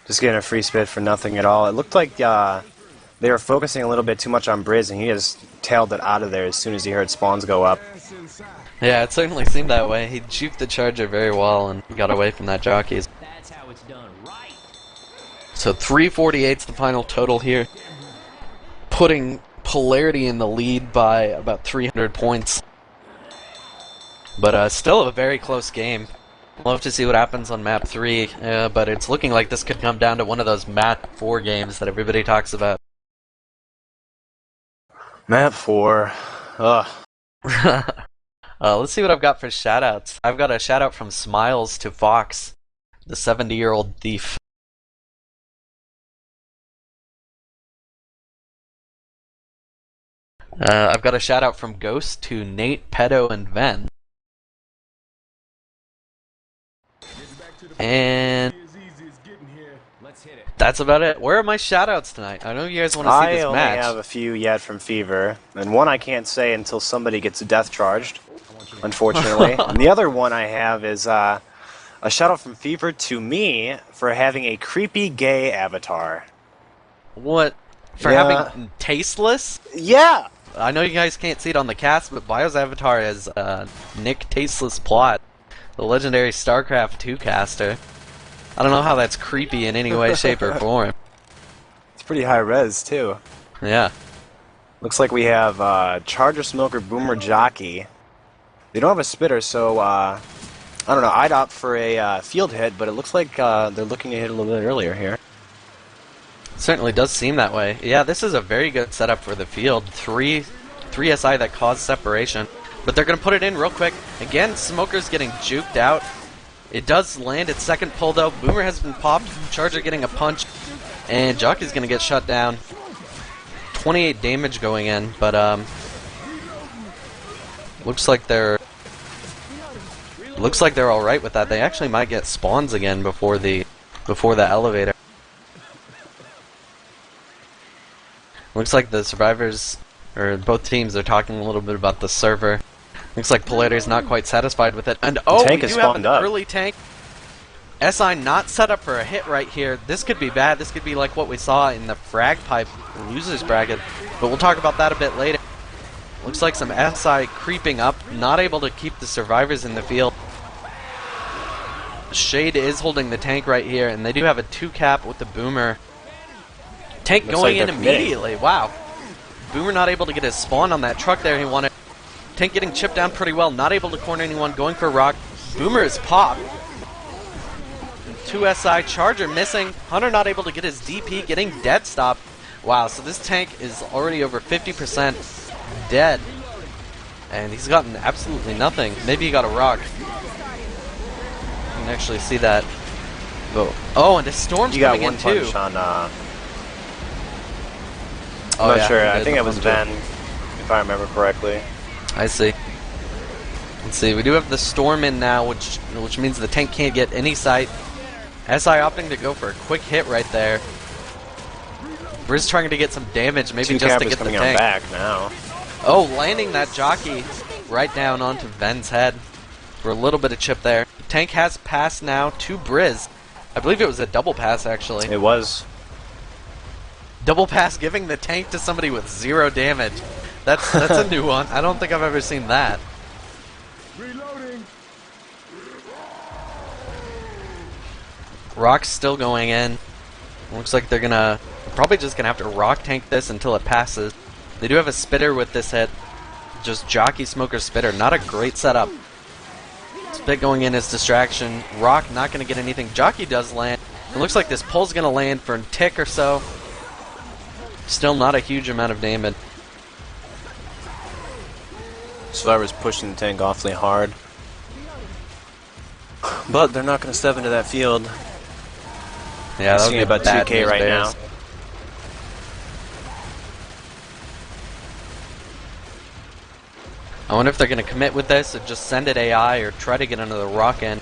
Just getting a free spit for nothing at all. It looked like they were focusing a little bit too much on Briz, and he just tailed it out of there as soon as he heard spawns go up. Yeah, it certainly seemed that way. He juked the Charger very well and got away from that Jockey. That's how it's done, right? So 348's the final total here, putting Polarity in the lead by about 300 points. But still a very close game. Love to see what happens on map 3, but it's looking like this could come down to one of those map 4 games that everybody talks about. Map 4. Ugh. Let's see what I've got for shoutouts. I've got a shoutout from Smiles to Fox, the 70-year-old thief. I've got a shoutout from Ghost to Nate, Pedo, and Ven. And that's about it. Where are my shoutouts tonight? I know you guys want to see this match. I only have a few yet from Fever, and one I can't say until somebody gets death charged, unfortunately. And the other one I have is a shoutout from Fever to me for having a creepy gay avatar. What? For having tasteless? Yeah! I know you guys can't see it on the cast, but Bio's avatar is Nick Tasteless Plot, the legendary StarCraft 2 caster. I don't know how that's creepy in any way, shape, or form. It's pretty high res, too. Yeah. Looks like we have Charger, Smoker, Boomer, Jockey. They don't have a Spitter, so I don't know. I'd opt for a field hit, but it looks like they're looking to hit a little bit earlier here. Certainly does seem that way. Yeah, this is a very good setup for the field. Three SI that cause separation. But they're going to put it in real quick. Again, Smoker's getting juked out. It does land its second pull though. Boomer has been popped. Charger getting a punch. And Jockey's going to get shut down. 28 damage going in, but looks like they're alright with that. They actually might get spawns again before the elevator. Looks like the survivors, or both teams, are talking a little bit about the server. Looks like Polarity's not quite satisfied with it. And oh, we do have an early tank. SI not set up for a hit right here. This could be bad. This could be like what we saw in the frag pipe losers bracket. But we'll talk about that a bit later. Looks like some SI creeping up, not able to keep the survivors in the field. Shade is holding the tank right here, and they do have a 2-cap with the Boomer. Tank Looks going like in immediately. Wow. Boomer not able to get his spawn on that truck there he wanted. Tank getting chipped down pretty well, not able to corner anyone, going for a rock. Boomer is popped. 2 SI, Charger missing. Hunter not able to get his DP, getting dead stop. Wow, so this tank is already over 50% dead. And he's gotten absolutely nothing. Maybe he got a rock. didn't actually see that. Oh, and the storm's You got coming one in too. punch on. Oh, I'm not yeah, sure. he I did think the it was punch. Ben, if I remember correctly. I see. Let's see. We do have the storm in now, which means the tank can't get any sight. SI opting to go for a quick hit right there. Briz trying to get some damage, maybe Two just cap to is get the coming on tank. back now. Oh, landing that jockey right down onto Ven's head for a little bit of chip there. The tank has passed now to Briz. I believe it was a double pass, actually. It was. Double pass giving the tank to somebody with 0 damage. That's a new one. I don't think I've ever seen that. Reloading. Rock's still going in. Looks like they're probably just gonna have to rock tank this until it passes. They do have a spitter with this hit. Just jockey, smoker, spitter. Not a great setup. Spit going in as distraction. Rock not gonna get anything. Jockey does land. It looks like this pull's gonna land for a tick or so. Still not a huge amount of damage. Survivor's pushing the tank awfully hard. But they're not going to step into that field. Yeah, I'm that would seeing be about bad 2K news right bears. now. I wonder if they're going to commit with this or just send it AI or try to get under the rock end.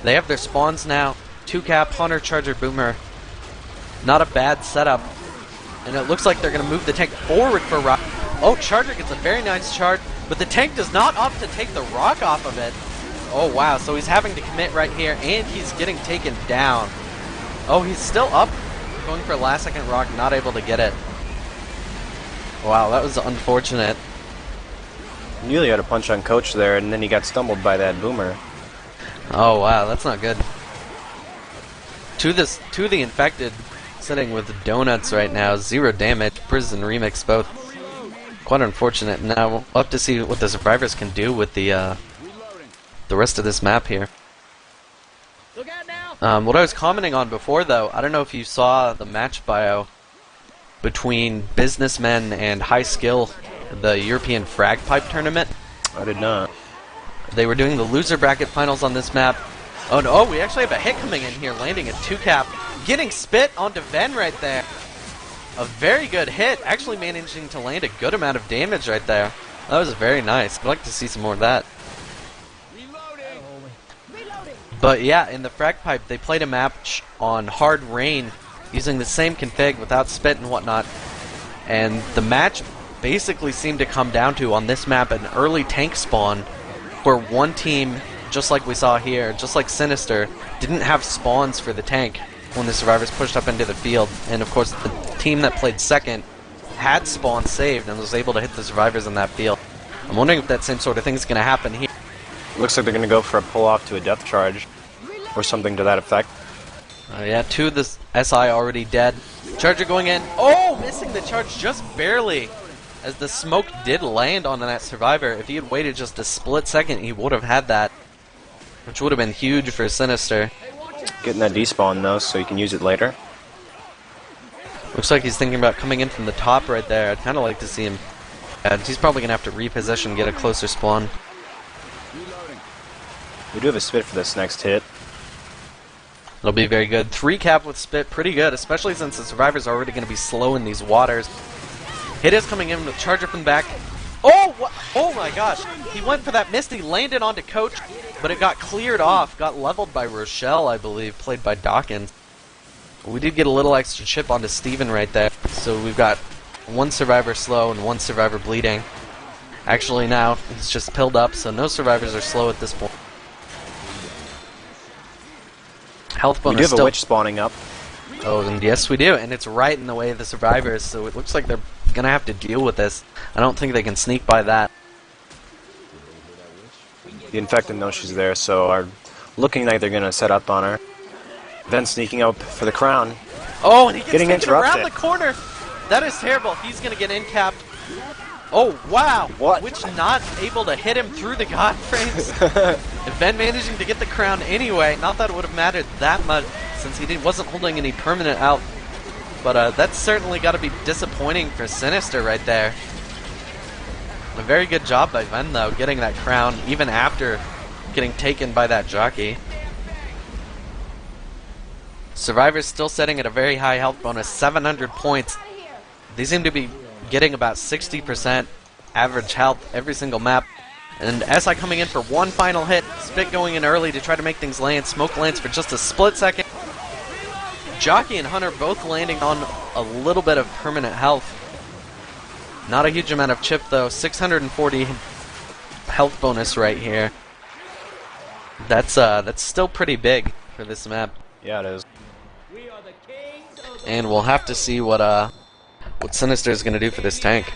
They have their spawns now. 2 cap, Hunter, Charger, Boomer. Not a bad setup. And it looks like they're going to move the tank forward for rock. Oh, Charger gets a very nice charge, but the tank does not opt to take the rock off of it. Oh, wow. So he's having to commit right here, and he's getting taken down. Oh, he's still up. Going for a last-second rock, not able to get it. Wow, that was unfortunate. Nearly had a punch on Coach there, and then he got stumbled by that Boomer. Oh, wow, that's not good. To the infected, sitting with donuts right now, 0 damage. Prison Remix both. Quite unfortunate. Now we'll have to see what the survivors can do with the rest of this map here. Look out now! What I was commenting on before, though, I don't know if you saw the match bio between Businessmen and High Skill, the European Frag Pipe tournament. I did not. They were doing the loser bracket finals on this map. Oh no, we actually have a hit coming in here, landing a 2 cap, getting spit onto Ven right there. A very good hit, actually managing to land a good amount of damage right there. That was very nice. I'd like to see some more of that. But yeah, in the frag pipe, they played a match on hard rain using the same config without spit and whatnot. And the match basically seemed to come down to, on this map, an early tank spawn where one team, just like we saw here, just like Cynister, didn't have spawns for the tank when the survivors pushed up into the field. And of course, the team that played second had spawns saved and was able to hit the survivors in that field. I'm wondering if that same sort of thing is going to happen here. Looks like they're going to go for a pull-off to a death charge, or something to that effect. Yeah, 2 of the SI already dead. Charger going in. Oh, missing the charge just barely, as the smoke did land on that survivor. If he had waited just a split second, he would have had that, which would have been huge for Cynister. Getting that despawn, though, so you can use it later. Looks like he's thinking about coming in from the top right there. I'd kind of like to see him. He's probably going to have to reposition, get a closer spawn. We do have a spit for this next hit. It'll be very good. 3 cap with spit, pretty good, especially since the survivors are already going to be slow in these waters. Hit is coming in with Charger from the back. Oh, oh my gosh. He went for that Misty, landed onto Coach, but it got cleared off, got leveled by Rochelle, I believe, played by Dawkins. We did get a little extra chip onto Steven right there, so we've got 1 survivor slow and 1 survivor bleeding. Actually now, he's just pilled up, so no survivors are slow at this point. Health bonus We do have still. a witch spawning up. Oh, and yes we do, and it's right in the way of the survivors, so it looks like they're gonna have to deal with this. I don't think they can sneak by that. The infected knows she's there, so are looking like they're going to set up on her. Then sneaking up for the crown. Oh, and he gets Getting taken around interrupted. the corner! That is terrible. He's gonna get in-capped. Oh, wow! What? Which not able to hit him through the god frames. And Ben managing to get the crown anyway. Not that it would have mattered that much, since he wasn't holding any permanent out. But that's certainly got to be disappointing for Cynister right there. A very good job by Ven, though, getting that crown, even after getting taken by that jockey. Survivor's still sitting at a very high health bonus, 700 points. They seem to be getting about 60% average health every single map. And SI coming in for one final hit, Spit going in early to try to make things land. Smoke lands for just a split second. Jockey and Hunter both landing on a little bit of permanent health. Not a huge amount of chip though, 640 health bonus right here. That's still pretty big for this map. Yeah, it is. And we'll have to see what Cynister is going to do for this tank.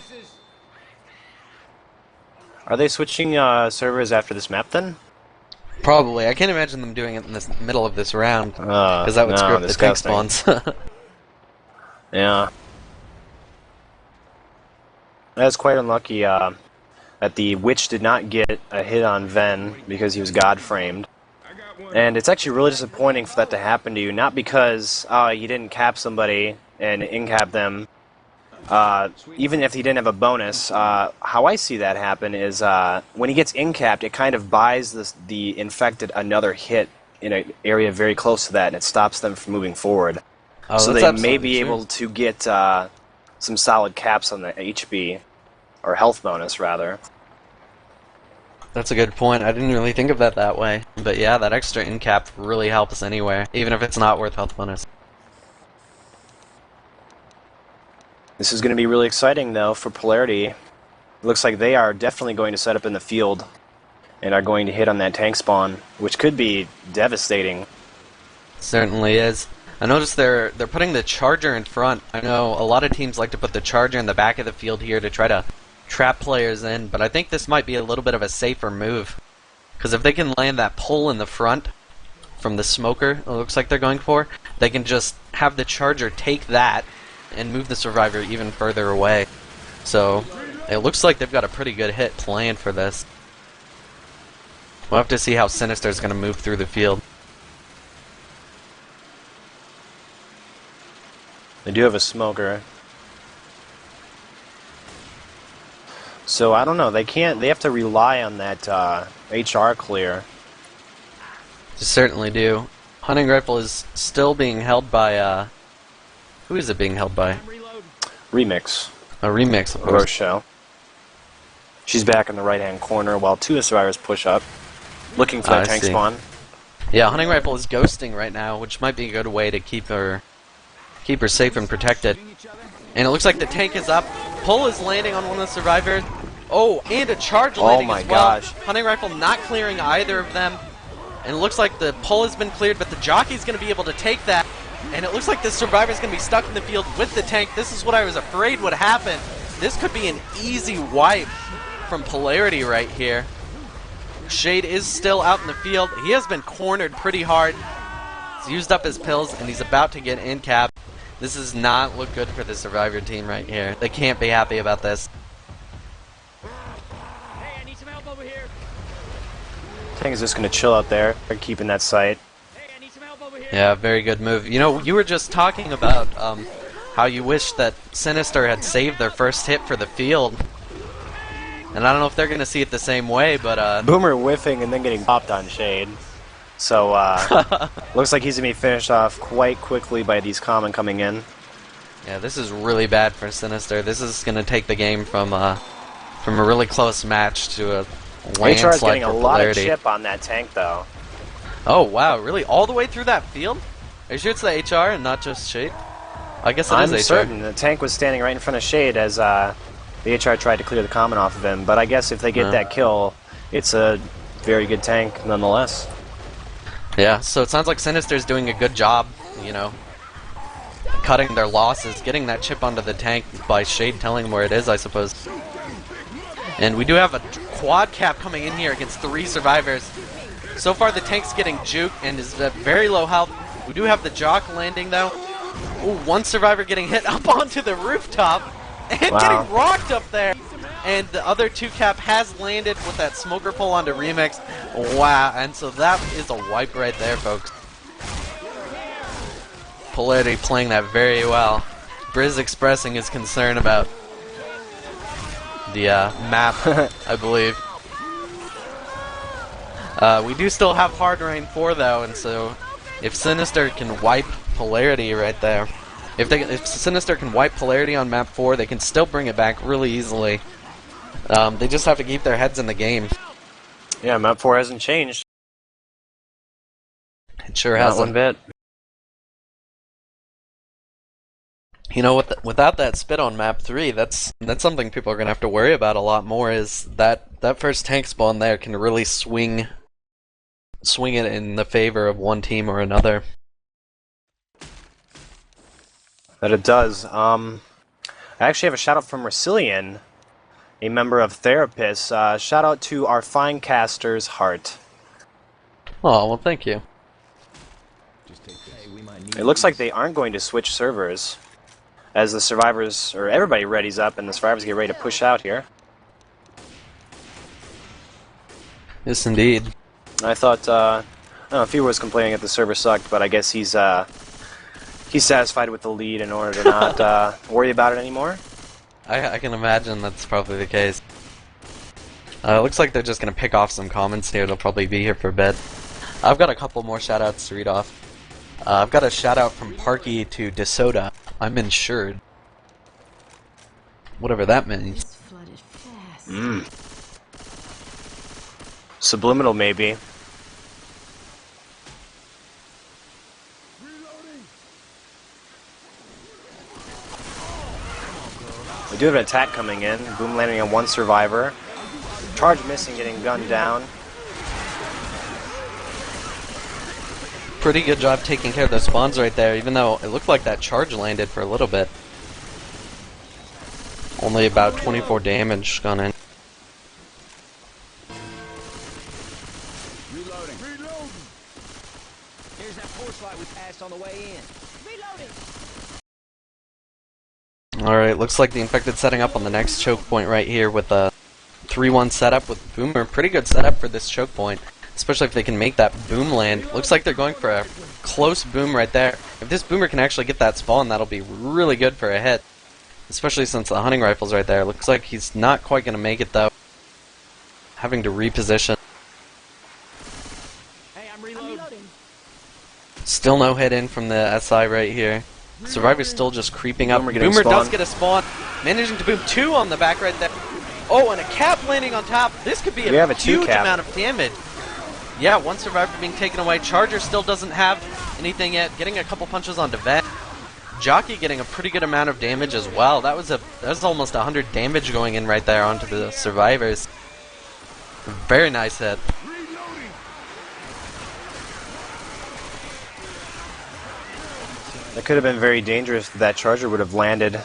Are they switching servers after this map then? Probably. I can't imagine them doing it in the middle of this round, because that would screw up the tank spawns. Yeah. That's quite unlucky that the Witch did not get a hit on Ven because he was God-framed. And it's actually really disappointing for that to happen to you, not because you didn't cap somebody and in-cap them, even if he didn't have a bonus. How I see that happen is when he gets in-capped, it kind of buys the infected another hit in an area very close to that, and it stops them from moving forward. Oh, so they may be able to get some solid caps on the HP, or health bonus, rather. That's a good point. I didn't really think of that way. But yeah, that extra in-cap really helps anywhere, even if it's not worth health bonus. This is going to be really exciting, though, for Polarity. It looks like they are definitely going to set up in the field and are going to hit on that tank spawn, which could be devastating. Certainly is. I noticed they're putting the charger in front. I know a lot of teams like to put the charger in the back of the field here to try to trap players in, but I think this might be a little bit of a safer move. Because if they can land that pull in the front from the smoker, it looks like they're going for, they can just have the charger take that and move the survivor even further away. So it looks like they've got a pretty good hit planned for this. We'll have to see how Sinister is going to move through the field. They do have a smoker. So I don't know, they have to rely on that HR clear. They certainly do. Hunting rifle is still being held by who is it being held by? Remix. A Remix, of course. Rochelle. She's back in the right-hand corner while two of the survivors push up, looking for that tank spawn. Yeah, Hunting rifle is ghosting right now, which might be a good way to keep her safe and protected. And it looks like the tank is up. Pull is landing on one of the survivors. Oh, and a charge landing as well. Gosh. Hunting rifle not clearing either of them. And it looks like the pull has been cleared, but the jockey's going to be able to take that. And it looks like the survivor's going to be stuck in the field with the tank. This is what I was afraid would happen. This could be an easy wipe from Polarity right here. Shade is still out in the field. He has been cornered pretty hard. He's used up his pills, and he's about to get in cap. This does not look good for the Survivor team right here. They can't be happy about this. Hey, I need some help over here. Tank is just going to chill out there, keeping that sight. Hey, I need some help over here. Yeah, very good move. You know, you were just talking about how you wish that Sinister had saved their first hit for the field. And I don't know if they're going to see it the same way, but Boomer whiffing and then getting popped on Shade. So, looks like he's going to be finished off quite quickly by these common coming in. yeah, this is really bad for Sinister. This is going to take the game from a really close match to a landslide HR's getting for a lot of Polarity. chip on that tank, though. Oh, wow, really? All the way through that field? Are you sure it's the HR and not just Shade? I guess it is HR. I'm certain. The tank was standing right in front of Shade as the HR tried to clear the common off of him. But I guess if they get that kill, it's a very good tank nonetheless. Yeah, so it sounds like Sinister's doing a good job, you know, cutting their losses, getting that chip onto the tank by Shade telling them where it is, I suppose. And we do have a quad cap coming in here against 3 survivors. So far the tank's getting juked and is at very low health. We do have the jock landing though. Ooh, one survivor getting hit up onto the rooftop and getting rocked up there. And the other 2 cap has landed with that smoker pull onto Remix. Wow, and so that is a wipe right there, folks. Polarity playing that very well. Briz expressing his concern about the map, I believe. We do still have Hard Rain 4 though, and so if Sinister can wipe Polarity right there. If Cynister can wipe Polarity on map 4, they can still bring it back really easily. They just have to keep their heads in the game. Yeah, map 4 hasn't changed. It sure Not hasn't. one bit. You know, without that spit on map 3, that's something people are gonna have to worry about a lot more. Is that first tank spawn there can really swing it in the favor of one team or another. That it does. I actually have a shout out from Resilian, a member of Therapists. Shout out to our fine caster's heart. Oh, well, thank you. It looks like they aren't going to switch servers as the survivors, or everybody readies up and the survivors get ready to push out here. Yes, indeed. I thought, I don't know if he was complaining that the server sucked, but I guess he's satisfied with the lead in order to not worry about it anymore. I can imagine that's probably the case. It looks like they're just going to pick off some comments here. They'll probably be here for a bit. I've got a couple more shoutouts to read off. I've got a shoutout from Parky to DeSoda. I'm insured. Whatever that means. Flooded fast. Subliminal, maybe. We do have an attack coming in. Boom landing on one survivor. Charge missing, getting gunned down. Pretty good job taking care of those spawns right there, even though it looked like that charge landed for a little bit. Only about 24 damage gone in. Reloading. Here's that force light we passed on the way in. Reloading. Alright, looks like the Infected setting up on the next choke point right here with a 3-1 setup with Boomer. Pretty good setup for this choke point, especially if they can make that boom land. Looks like they're going for a close boom right there. If this Boomer can actually get that spawn, that'll be really good for a hit, especially since the hunting rifle's right there. Looks like he's not quite going to make it, though. Having to reposition. Hey, I'm reloading. Still no hit in from the SI right here. Survivor's still just creeping up. Boomer does get a spawn, managing to boom 2 on the back right there. Oh, and a cap landing on top. This could be a huge amount of damage. Yeah, one survivor being taken away. Charger still doesn't have anything yet. Getting a couple punches on Vet. Jockey getting a pretty good amount of damage as well. That was almost 100 damage going in right there onto the survivors. Very nice hit. That could have been very dangerous if that charger would have landed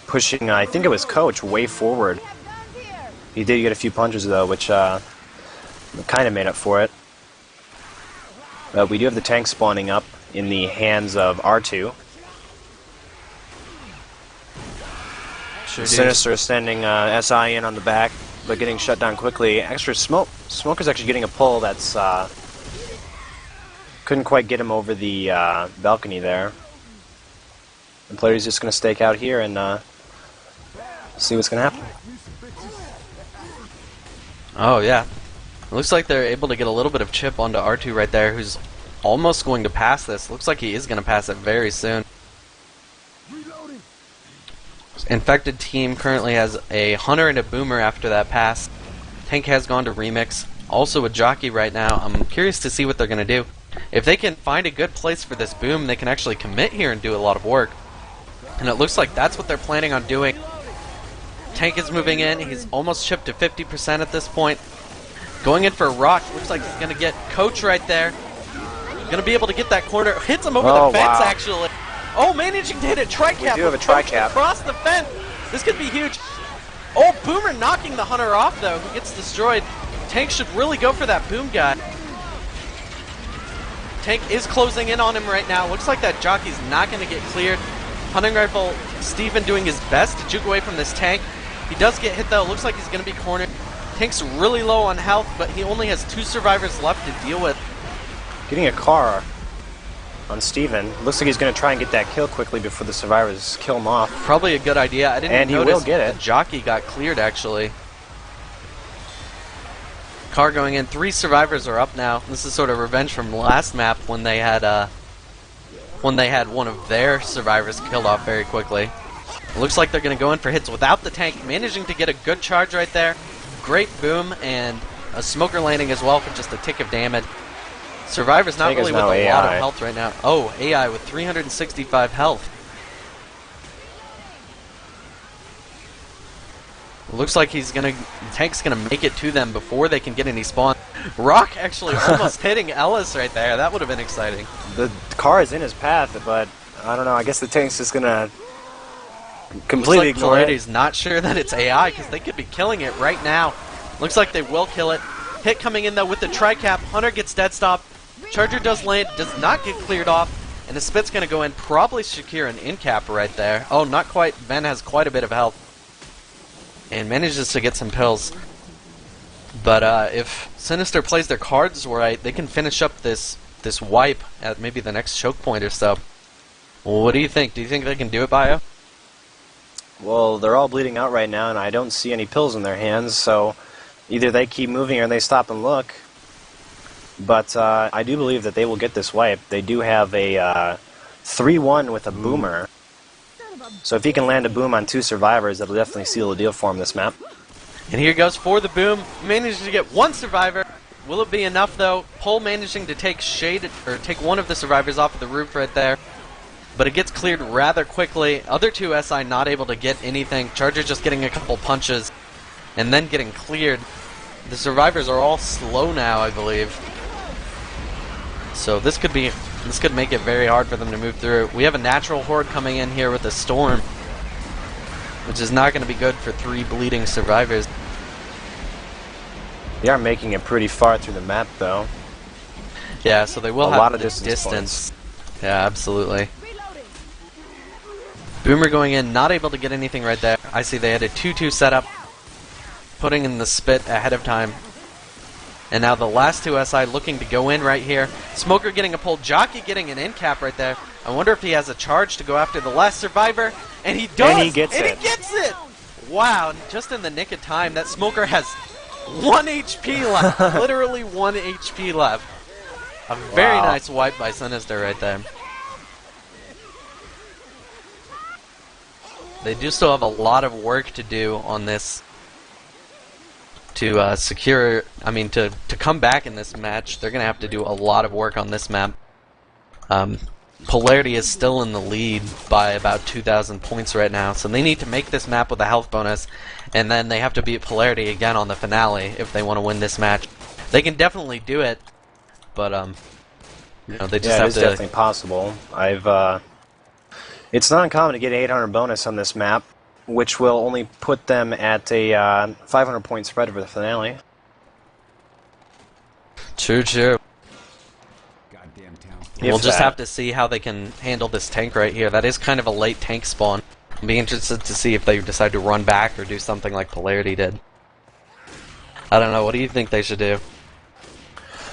pushing, I think it was Coach, way forward. He did get a few punches though, which kind of made up for it. But we do have the tank spawning up in the hands of R2. Sure Sinister sending SI in on the back, but getting shut down quickly. Extra smoke. Smoker's actually getting a pull that's couldn't quite get him over the balcony there. And Polarity's just going to stake out here and see what's going to happen. Oh, yeah. It looks like they're able to get a little bit of chip onto R2 right there, who's almost going to pass this. Looks like he is going to pass it very soon. Infected team currently has a Hunter and a Boomer after that pass. Tank has gone to Remix. Also a Jockey right now. I'm curious to see what they're going to do. If they can find a good place for this boom, they can actually commit here and do a lot of work. And it looks like that's what they're planning on doing. Tank is moving in. He's almost chipped to 50% at this point. Going in for a rock. Looks like he's going to get Coach right there. Going to be able to get that corner. Hits him over the fence, actually. Oh, managing to hit a tricap. We do have a tricap. Across the fence. This could be huge. Oh, Boomer knocking the Hunter off, though, who gets destroyed. Tank should really go for that boom guy. Tank is closing in on him right now. Looks like that Jockey's not going to get cleared. Hunting Rifle, Steven doing his best to juke away from this Tank. He does get hit, though. Looks like he's going to be cornered. Tank's really low on health, but he only has 2 survivors left to deal with. Getting a car on Steven. Looks like he's going to try and get that kill quickly before the survivors kill him off. Probably a good idea. I didn't and notice he will get it. The Jockey got cleared, actually. Car going in. 3 survivors are up now. This is sort of revenge from last map when they had when they had one of their survivors killed off very quickly. It looks like they're going to go in for hits without the tank, managing to get a good charge right there. Great boom and a smoker landing as well for just a tick of damage. Survivor's not really with a lot of health right now. Oh, AI with 365 health. Looks like Tank's gonna make it to them before they can get any spawn. Rock actually almost hitting Ellis right there. That would have been exciting. The car is in his path, but I don't know. I guess the tank's just gonna completely ignore it. Polarity's not sure that it's AI because they could be killing it right now. Looks like they will kill it. Hit coming in though with the tri-cap. Hunter gets dead stop. Charger does land, does not get cleared off, and the Spit's gonna go in, probably secure an in-cap right there. Oh, not quite. Ben has quite a bit of health and manages to get some pills. But if Cynister plays their cards right, they can finish up this wipe at maybe the next choke point or so. Well, what do you think? Do you think they can do it, Bio? Well, they're all bleeding out right now, and I don't see any pills in their hands, so either they keep moving or they stop and look. But I do believe that they will get this wipe. They do have a 3-1 with a boomer. So if he can land a boom on 2 survivors, that'll definitely seal the deal for him this map. And here goes for the boom. Manages to get 1 survivor. Will it be enough though? Pole managing to take take one of the survivors off of the roof right there. But it gets cleared rather quickly. Other 2 SI not able to get anything. Charger just getting a couple punches and then getting cleared. The survivors are all slow now, I believe. So this could make it very hard for them to move through. We have a natural horde coming in here with a storm, which is not going to be good for 3 bleeding survivors. They are making it pretty far through the map, though. Yeah, so they will a have lot of the distance. Yeah, absolutely. Boomer going in, not able to get anything right there. I see they had a 2-2 setup, putting in the Spit ahead of time. And now the last 2 SI looking to go in right here. Smoker getting a pull, Jockey getting an in cap right there. I wonder if he has a charge to go after the last survivor. And he does! And he gets it! He gets it! Wow, just in the nick of time, that Smoker has 1 HP left. Literally 1 HP left. A very nice wipe by Cynister right there. They do still have a lot of work to do on this to secure, to come back in this match. They're going to have to do a lot of work on this map. Polarity is still in the lead by about 2,000 points right now, so they need to make this map with a health bonus, and then they have to beat Polarity again on the finale if they want to win this match. They can definitely do it, but they just have to. It's definitely possible. It's not uncommon to get 800 bonus on this map, which will only put them at a 500 point spread for the finale. True. Goddamn town. We'll just have to see how they can handle this tank right here. That is kind of a late tank spawn. I'll be interested to see if they decide to run back or do something like Polarity did. I don't know. What do you think they should do?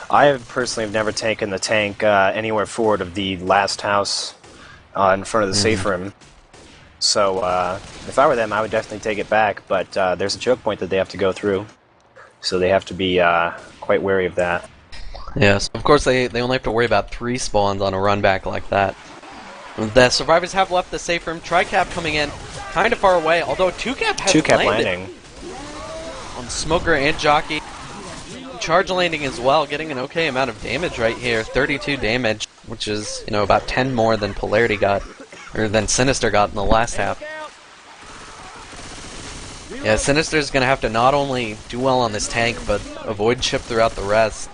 I personally have never taken the tank anywhere forward of the last house in front of the safe room. So if I were them, I would definitely take it back, but there's a choke point that they have to go through. So they have to be quite wary of that. Yes, of course they only have to worry about 3 spawns on a run back like that. The survivors have left the safe room. Tri-cap coming in kind of far away, although 2-cap has 2-cap landed landing. On Smoker and Jockey. Charge landing as well, getting an okay amount of damage right here. 32 damage, which is, about 10 more than Polarity got, or than Cynister got in the last half. Yeah, Sinister's going to have to not only do well on this tank, but avoid chip throughout the rest.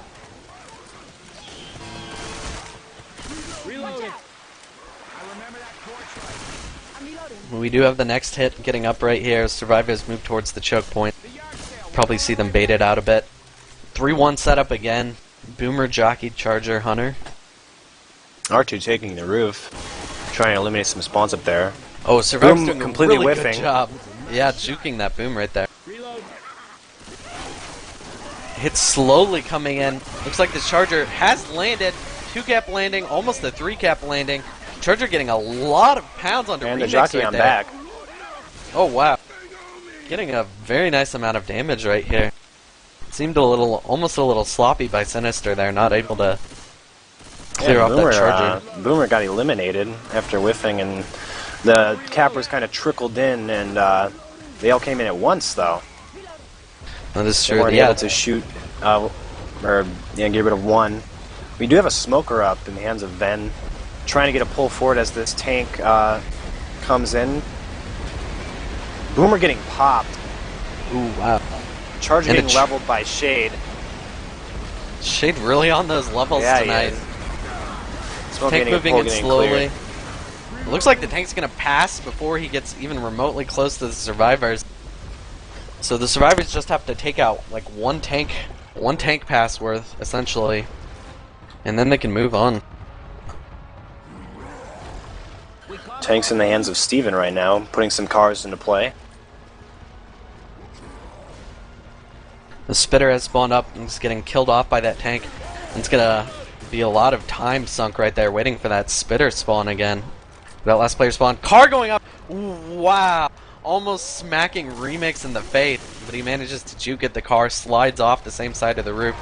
We do have the next hit getting up right here. Survivors move towards the choke point. Probably see them baited out a bit. 3-1 setup again. Boomer, Jockey, Charger, Hunter. R2 taking the roof, trying to eliminate some spawns up there. Oh, Survivor's Boom doing completely a really whiffing. good job. Yeah, juking that boom right there. Hit slowly coming in. Looks like the Charger has landed. 2-cap landing, almost a 3-cap landing. Charger getting a lot of pounds onto And remix the Jockey right on there. back. Oh wow, getting a very nice amount of damage right here. Seemed almost a little sloppy by Cynister there, not able to clear off that charger. Boomer got eliminated after whiffing, and the cappers kind of trickled in, and they all came in at once, though. That is They true. weren't Yeah, able to shoot, get rid of one. We do have a smoker up in the hands of Ben, trying to get a pull forward as this tank comes in. Boomer getting popped. Ooh, wow. Charger And getting leveled by Shade. Shade really on those levels Yeah, he tonight. is. Smoke Tank getting a moving pull, in getting slowly. cleared. It looks like the tank's gonna pass before he gets even remotely close to the survivors. So the survivors just have to take out like one tank pass worth, essentially. And then they can move on. Tank's in the hands of Steven right now, putting some cars into play. The spitter has spawned up and is getting killed off by that tank. And it's gonna be a lot of time sunk right there waiting for that spitter spawn again. That last player spawn. Car going up! Ooh, wow! Almost smacking Remix in the face, but he manages to juke it. The car slides off the same side of the roof.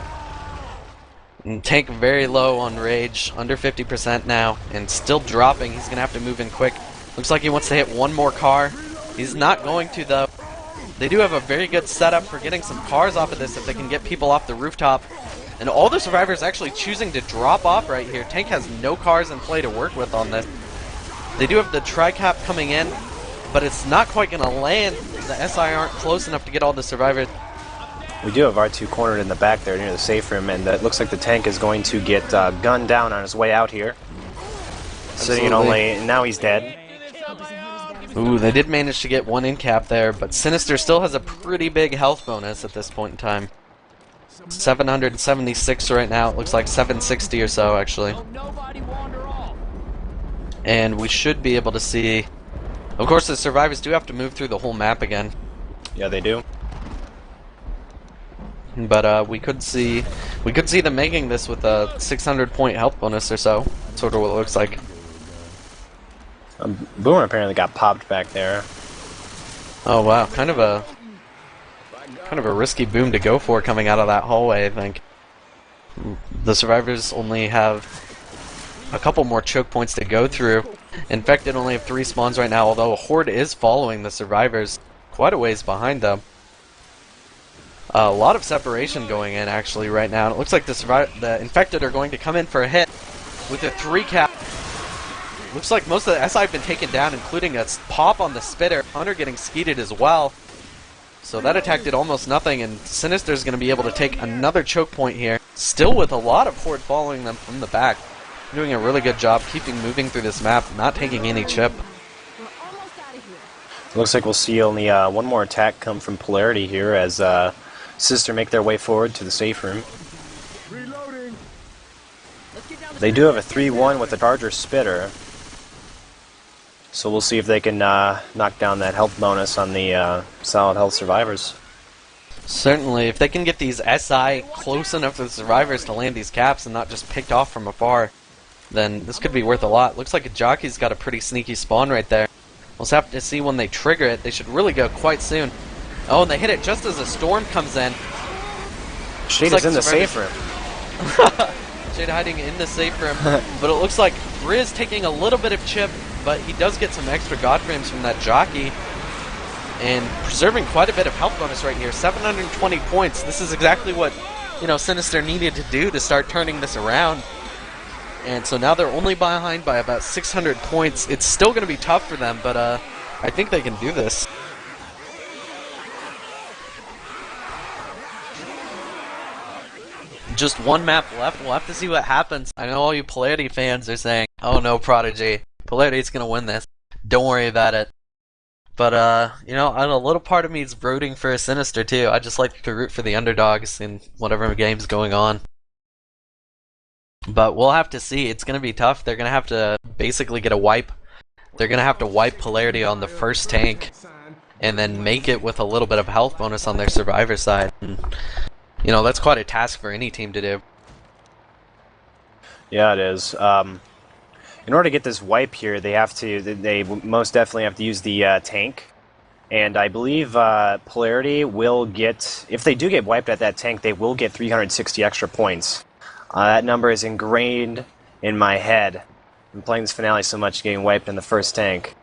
And tank very low on rage, under 50% now, and still dropping. He's gonna have to move in quick. Looks like he wants to hit one more car. He's not going to, though. They do have a very good setup for getting some cars off of this if they can get people off the rooftop. And all the survivors actually choosing to drop off right here. Tank has no cars in play to work with on this. They do have the tri-cap coming in, but it's not quite going to land. The SI aren't close enough to get all the survivors. We do have R2 cornered in the back there near the safe room, and it looks like the tank is going to get gunned down on his way out here. Sitting in only, and now he's dead. Ooh, they did manage to get one in cap there, but Cynister still has a pretty big health bonus at this point in time. 776 right now. It looks like 760 or so, actually. And we should be able to see... Of course, the survivors do have to move through the whole map again. Yeah, they do. But we could see them making this with a 600-point health bonus or so. That's sort of what it looks like. Boomer apparently got popped back there. Oh wow, kind of a risky boom to go for coming out of that hallway, I think. The survivors only have a couple more choke points to go through. Infected only have 3 spawns right now, although a horde is following the survivors quite a ways behind them. A lot of separation going in actually right now. And it looks like the infected are going to come in for a hit with a 3 cap. Looks like most of the SI have been taken down, including a pop on the spitter. Hunter getting skeeted as well. So that attack did almost nothing, and Sinister's going to be able to take another choke point here. Still with a lot of horde following them from the back. Doing a really good job keeping moving through this map, not taking any chip. We're almost out of here. Looks like we'll see only one more attack come from Polarity here as Sister make their way forward to the safe room. Reloading. They do have a 3-1 with the Charger Spitter. So we'll see if they can knock down that health bonus on the solid health survivors. Certainly, if they can get these SI close enough to the survivors to land these caps and not just picked off from afar, then this could be worth a lot. Looks like a jockey's got a pretty sneaky spawn right there. We'll just have to see when they trigger it. They should really go quite soon. Oh, and they hit it just as a storm comes in. Shade is in the safe room. Shade hiding in the safe room. But it looks like Riz taking a little bit of chip, but he does get some extra god frames from that jockey. And preserving quite a bit of health bonus right here. 720 points. This is exactly what, Sinister needed to do to start turning this around. And so now they're only behind by about 600 points. It's still going to be tough for them, but I think they can do this. Just one map left. We'll have to see what happens. I know all you Polarity fans are saying, oh no, Prodigy. Polarity's going to win this. Don't worry about it. But, a little part of me is rooting for a Sinister, too. I just like to root for the underdogs in whatever game's going on. But we'll have to see. It's going to be tough. They're going to have to basically get a wipe. They're going to have to wipe Polarity on the first tank and then make it with a little bit of health bonus on their survivor side. And, that's quite a task for any team to do. Yeah, it is. In order to get this wipe here, they most definitely have to use the tank. And I believe Polarity will get, if they do get wiped at that tank, they will get 360 extra points. That number is ingrained in my head. I'm playing this finale so much, getting wiped in the first tank.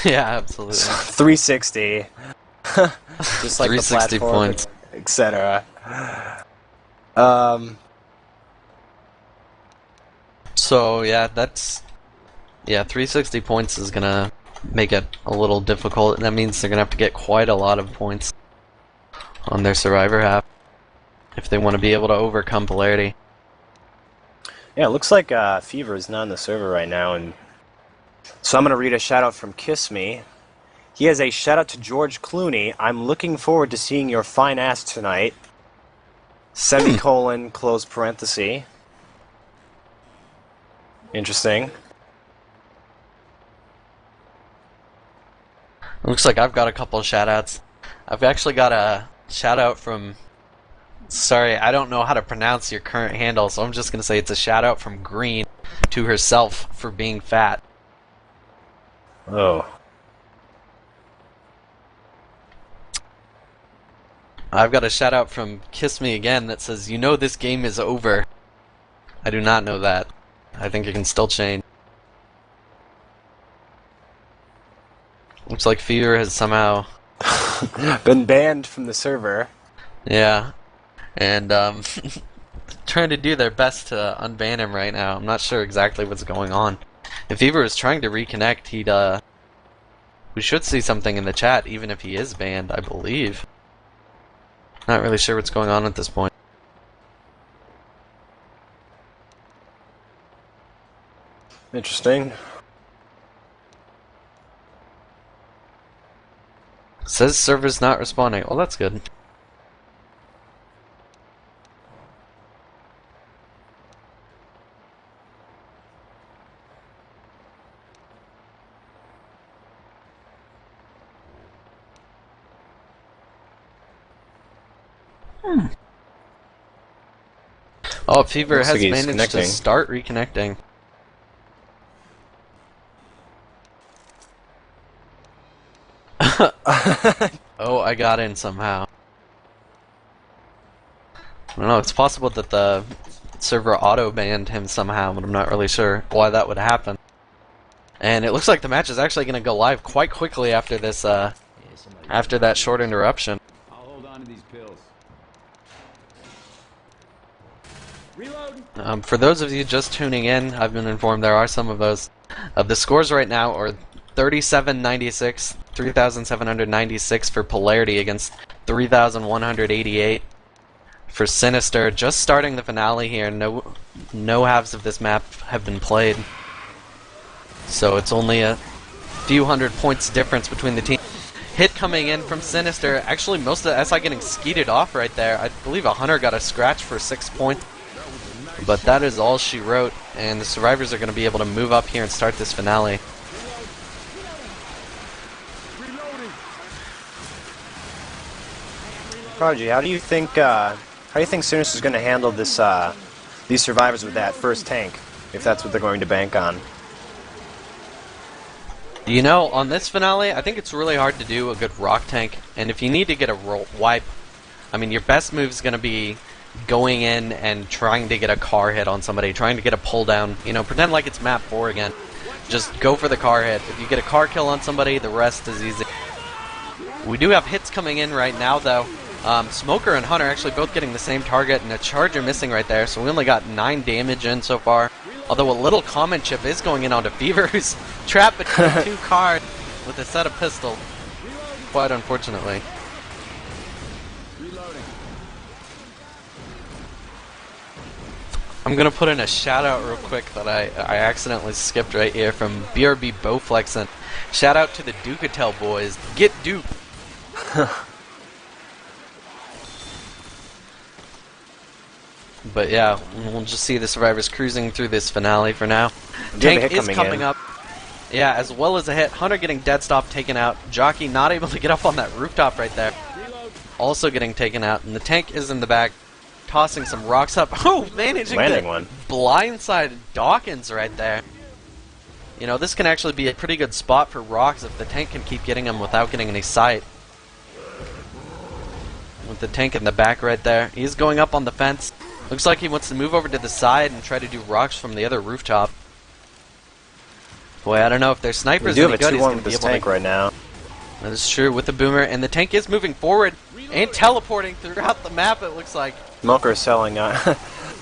Yeah, absolutely. 360. Just like the 360 platform, points. etc. So yeah, 360 points is gonna make it a little difficult, and that means they're gonna have to get quite a lot of points on their survivor half if they want to be able to overcome Polarity. Yeah, it looks like Fever is not on the server right now, and so I'm going to read a shout-out from Kiss Me. He has a shout-out to George Clooney. I'm looking forward to seeing your fine ass tonight. Semicolon, close parenthesis. Interesting. Looks like I've got a couple of shout-outs. I've actually got a shout-out from... Sorry, I don't know how to pronounce your current handle, so I'm just going to say it's a shout-out from Green to herself for being fat. Oh. I've got a shout-out from Kiss Me Again that says, "You know this game is over." I do not know that. I think it can still change. Looks like Fever has somehow... Been banned from the server. Yeah. And, trying to do their best to unban him right now. I'm not sure exactly what's going on. If Fever is trying to reconnect, we should see something in the chat, even if he is banned, I believe. Not really sure what's going on at this point. Interesting. Says server's not responding. Well, that's good. Oh, Fever Looks has like he's managed connecting. to start reconnecting. Oh, I got in somehow. I don't know, it's possible that the server auto-banned him somehow, but I'm not really sure why that would happen. And it looks like the match is actually going to go live quite quickly after this, after that short interruption. I'll hold on to these pills. Reload. For those of you just tuning in, I've been informed there are some of those. The scores right now are 3796, 3,796 for Polarity against 3,188 for Cynister. Just starting the finale here. No halves of this map have been played, so it's only a few hundred points difference between the teams. Hit coming in from Cynister. Actually, most of the SI getting skeeted off right there. I believe a Hunter got a scratch for 6 points. But that is all she wrote, and the survivors are going to be able to move up here and start this finale. Prodigy, how do you think Sinister's going to handle this these survivors with that first tank, if that's what they're going to bank on? You know, on this finale, I think it's really hard to do a good rock tank, and if you need to get a wipe, I mean, your best move is going to be going in and trying to get a car hit on somebody, trying to get a pull down. You know, pretend like it's map 4 again. Just go for the car hit. If you get a car kill on somebody, the rest is easy. We do have hits coming in right now, though. Smoker and Hunter actually both getting the same target, and a Charger missing right there, so we only got 9 damage in so far. Although a little comment chip is going in onto Fever, who's trapped between 2 cars with a set of pistols. Quite unfortunately. I'm gonna put in a shout out real quick that I accidentally skipped right here from BRB Bowflexin. Shout out to the Ducatel boys. Get Duke. But yeah, we'll just see the survivors cruising through this finale for now. Tank is coming up. Yeah, as well as a hit. Hunter getting dead stop taken out. Jockey not able to get up on that rooftop right there. Also getting taken out. And the tank is in the back, tossing some rocks up. Oh, managing Landing to one. blindside Dawkins right there. You know, this can actually be a pretty good spot for rocks if the tank can keep getting them without getting any sight. With the tank in the back right there. He's going up on the fence. Looks like he wants to move over to the side and try to do rocks from the other rooftop. Boy, I don't know if their sniper's We do have any a good. He's 2-1 going with to be this able tank to... right now. That is true with the boomer, and the tank is moving forward and teleporting throughout the map, it looks like. Smoker's selling.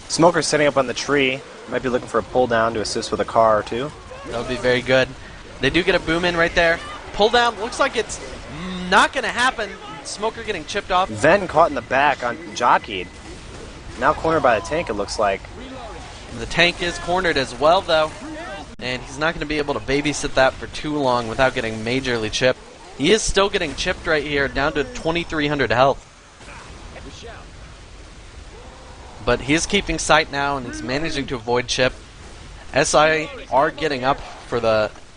Smoker's setting up on the tree. Might be looking for a pull down to assist with a car or two. That would be very good. They do get a boom in right there. Pull down looks like it's not going to happen. Smoker getting chipped off. Ven caught in the back on jockeyed. Now cornered by the tank, it looks like. The tank is cornered as well, though, and he's not going to be able to babysit that for too long without getting majorly chipped. He is still getting chipped right here, down to 2,300 health. But he is keeping sight now, and he's managing to avoid chip. SI are getting up for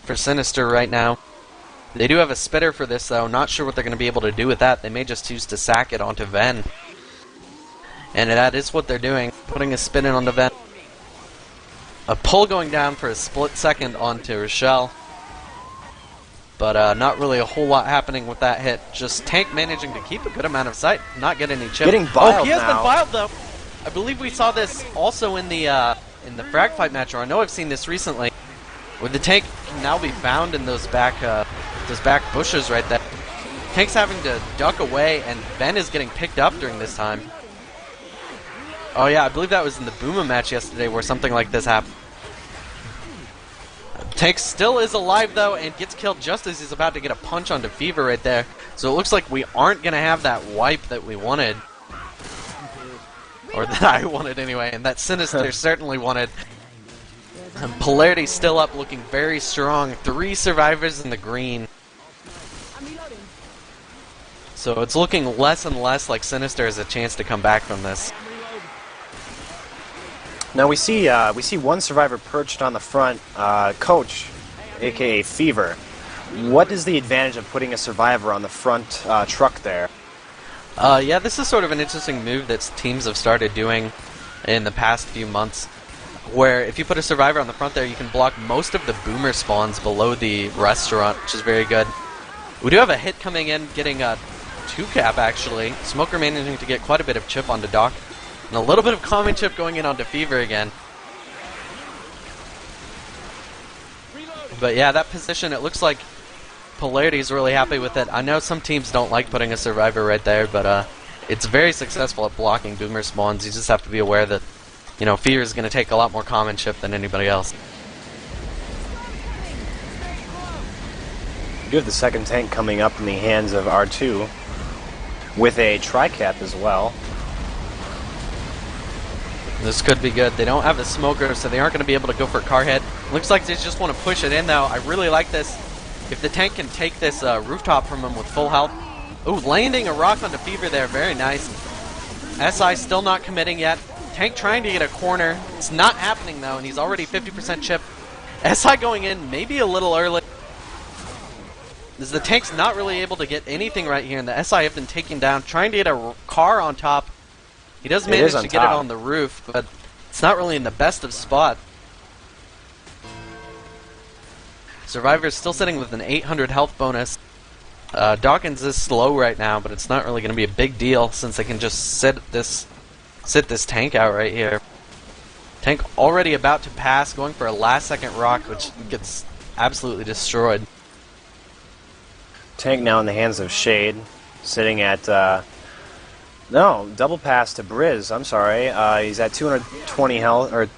Cynister right now. They do have a spitter for this, though. Not sure what they're going to be able to do with that. They may just choose to sack it onto Ven. And that is what they're doing, putting a spin in onto Ven. A pull going down for a split second onto Rochelle. But not really a whole lot happening with that hit. Just tank managing to keep a good amount of sight, not get any chip. Getting biled he has been now. biled, though. I believe we saw this also in the frag fight match, or I know I've seen this recently, where the tank can now be found in those back bushes right there. Tank's having to duck away, and Ben is getting picked up during this time. Oh yeah, I believe that was in the Booma match yesterday where something like this happened. Tank still is alive though, and gets killed just as he's about to get a punch onto Fever right there. So it looks like we aren't going to have that wipe that we wanted. Or that I wanted anyway, and that Cynister certainly wanted. Polarity still up, looking very strong. 3 survivors in the green. So it's looking less and less like Cynister has a chance to come back from this. Now we see one survivor perched on the front, Coach, aka Fever. What is the advantage of putting a survivor on the front truck there? Yeah, this is sort of an interesting move that teams have started doing in the past few months, where if you put a survivor on the front there, you can block most of the boomer spawns below the restaurant, which is very good. We do have a hit coming in, getting a 2-cap actually. Smoker managing to get quite a bit of chip onto Doc, and a little bit of common chip going in onto Fever again. But yeah, that position, it looks like Polarity's really happy with it. I know some teams don't like putting a survivor right there, but it's very successful at blocking boomer spawns. You just have to be aware that, you know, Fear is going to take a lot more common chip than anybody else. We do have the second tank coming up in the hands of R2 with a tri-cap as well. This could be good. They don't have a smoker, so they aren't going to be able to go for a car hit. Looks like they just want to push it in, though. I really like this. If the tank can take this rooftop from him with full health. Ooh, landing a rock onto Fever there. Very nice. SI still not committing yet. Tank trying to get a corner. It's not happening, though, and he's already 50% chip. SI going in maybe a little early. The tank's not really able to get anything right here, and the SI have been taken down. Trying to get a car on top. He does manage to get it on the roof, but it's not really in the best of spot. Survivor's still sitting with an 800 health bonus. Dawkins is slow right now, but it's not really going to be a big deal since they can just sit this tank out right here. Tank already about to pass, going for a last-second rock, which gets absolutely destroyed. Tank now in the hands of Shade, sitting at, no, double pass to Briz, I'm sorry. He's at 220 health, or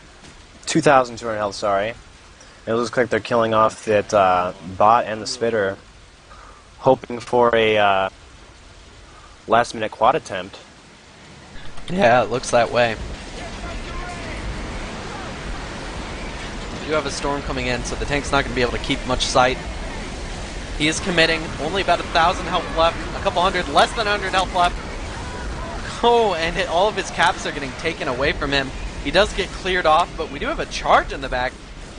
2,200 health, sorry. It looks like they're killing off that bot and the spitter, hoping for a last-minute quad attempt. Yeah, it looks that way. We do have a storm coming in, so the tank's not going to be able to keep much sight. He is committing, only about 1,000 health left, a couple hundred, less than 100 health left. Oh, and all of his caps are getting taken away from him. He does get cleared off, but we do have a charge in the back,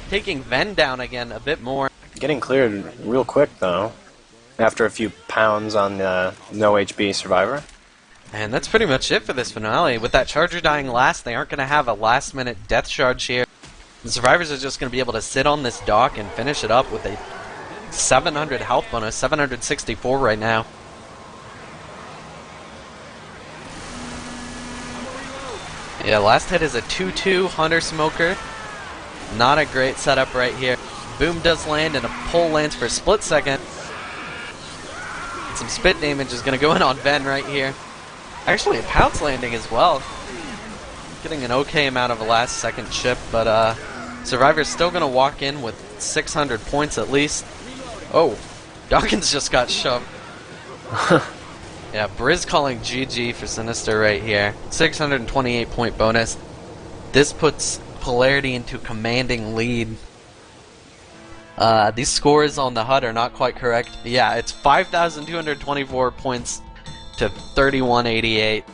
taking Ven down again a bit more. Getting cleared real quick, though, after a few pounds on the no HB survivor. And that's pretty much it for this finale. With that charger dying last, they aren't going to have a last-minute death charge here. The survivors are just going to be able to sit on this dock and finish it up with a 700 health bonus, 764 right now. Yeah, last hit is a 2-2 Hunter Smoker. Not a great setup right here. Boom does land and a pull lands for a split second. Some spit damage is going to go in on Ben right here. Actually, a pounce landing as well. Getting an okay amount of a last second chip, but Survivor's still going to walk in with 600 points at least. Oh, Dawkins just got shoved. Yeah, Briz calling GG for Cynister right here. 628 point bonus. This puts Polarity into commanding lead. These scores on the HUD are not quite correct. Yeah, it's 5,224 points to 3,188.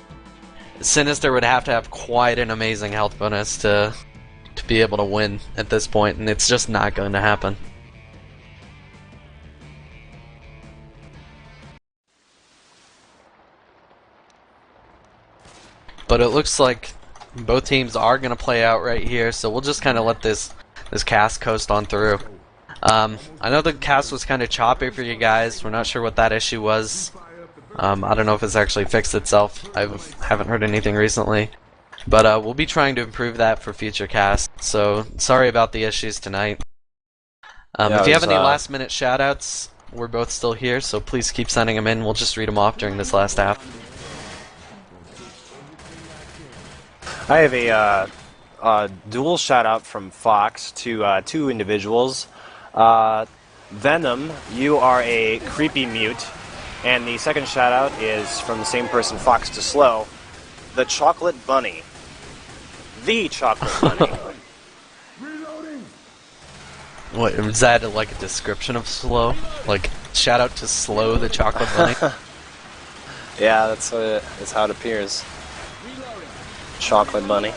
Cynister would have to have quite an amazing health bonus to be able to win at this point, and it's just not going to happen. But it looks like both teams are going to play out right here, so we'll just kind of let this cast coast on through. I know the cast was kind of choppy for you guys. We're not sure what that issue was. I don't know if it's actually fixed itself. I haven't heard anything recently. But we'll be trying to improve that for future casts. So sorry about the issues tonight. If you have any last minute shoutouts, we're both still here, so please keep sending them in. We'll just read them off during this last half. I have a dual shout out from Fox to two individuals. Venom, you are a creepy mute. And the second shout out is from the same person, Fox to Slow, the Chocolate Bunny. The Chocolate Bunny. Reloading. What, is that like a description of Slow? Like, shout out to Slow the Chocolate Bunny? Yeah, that's how it appears. Chocolate Bunny.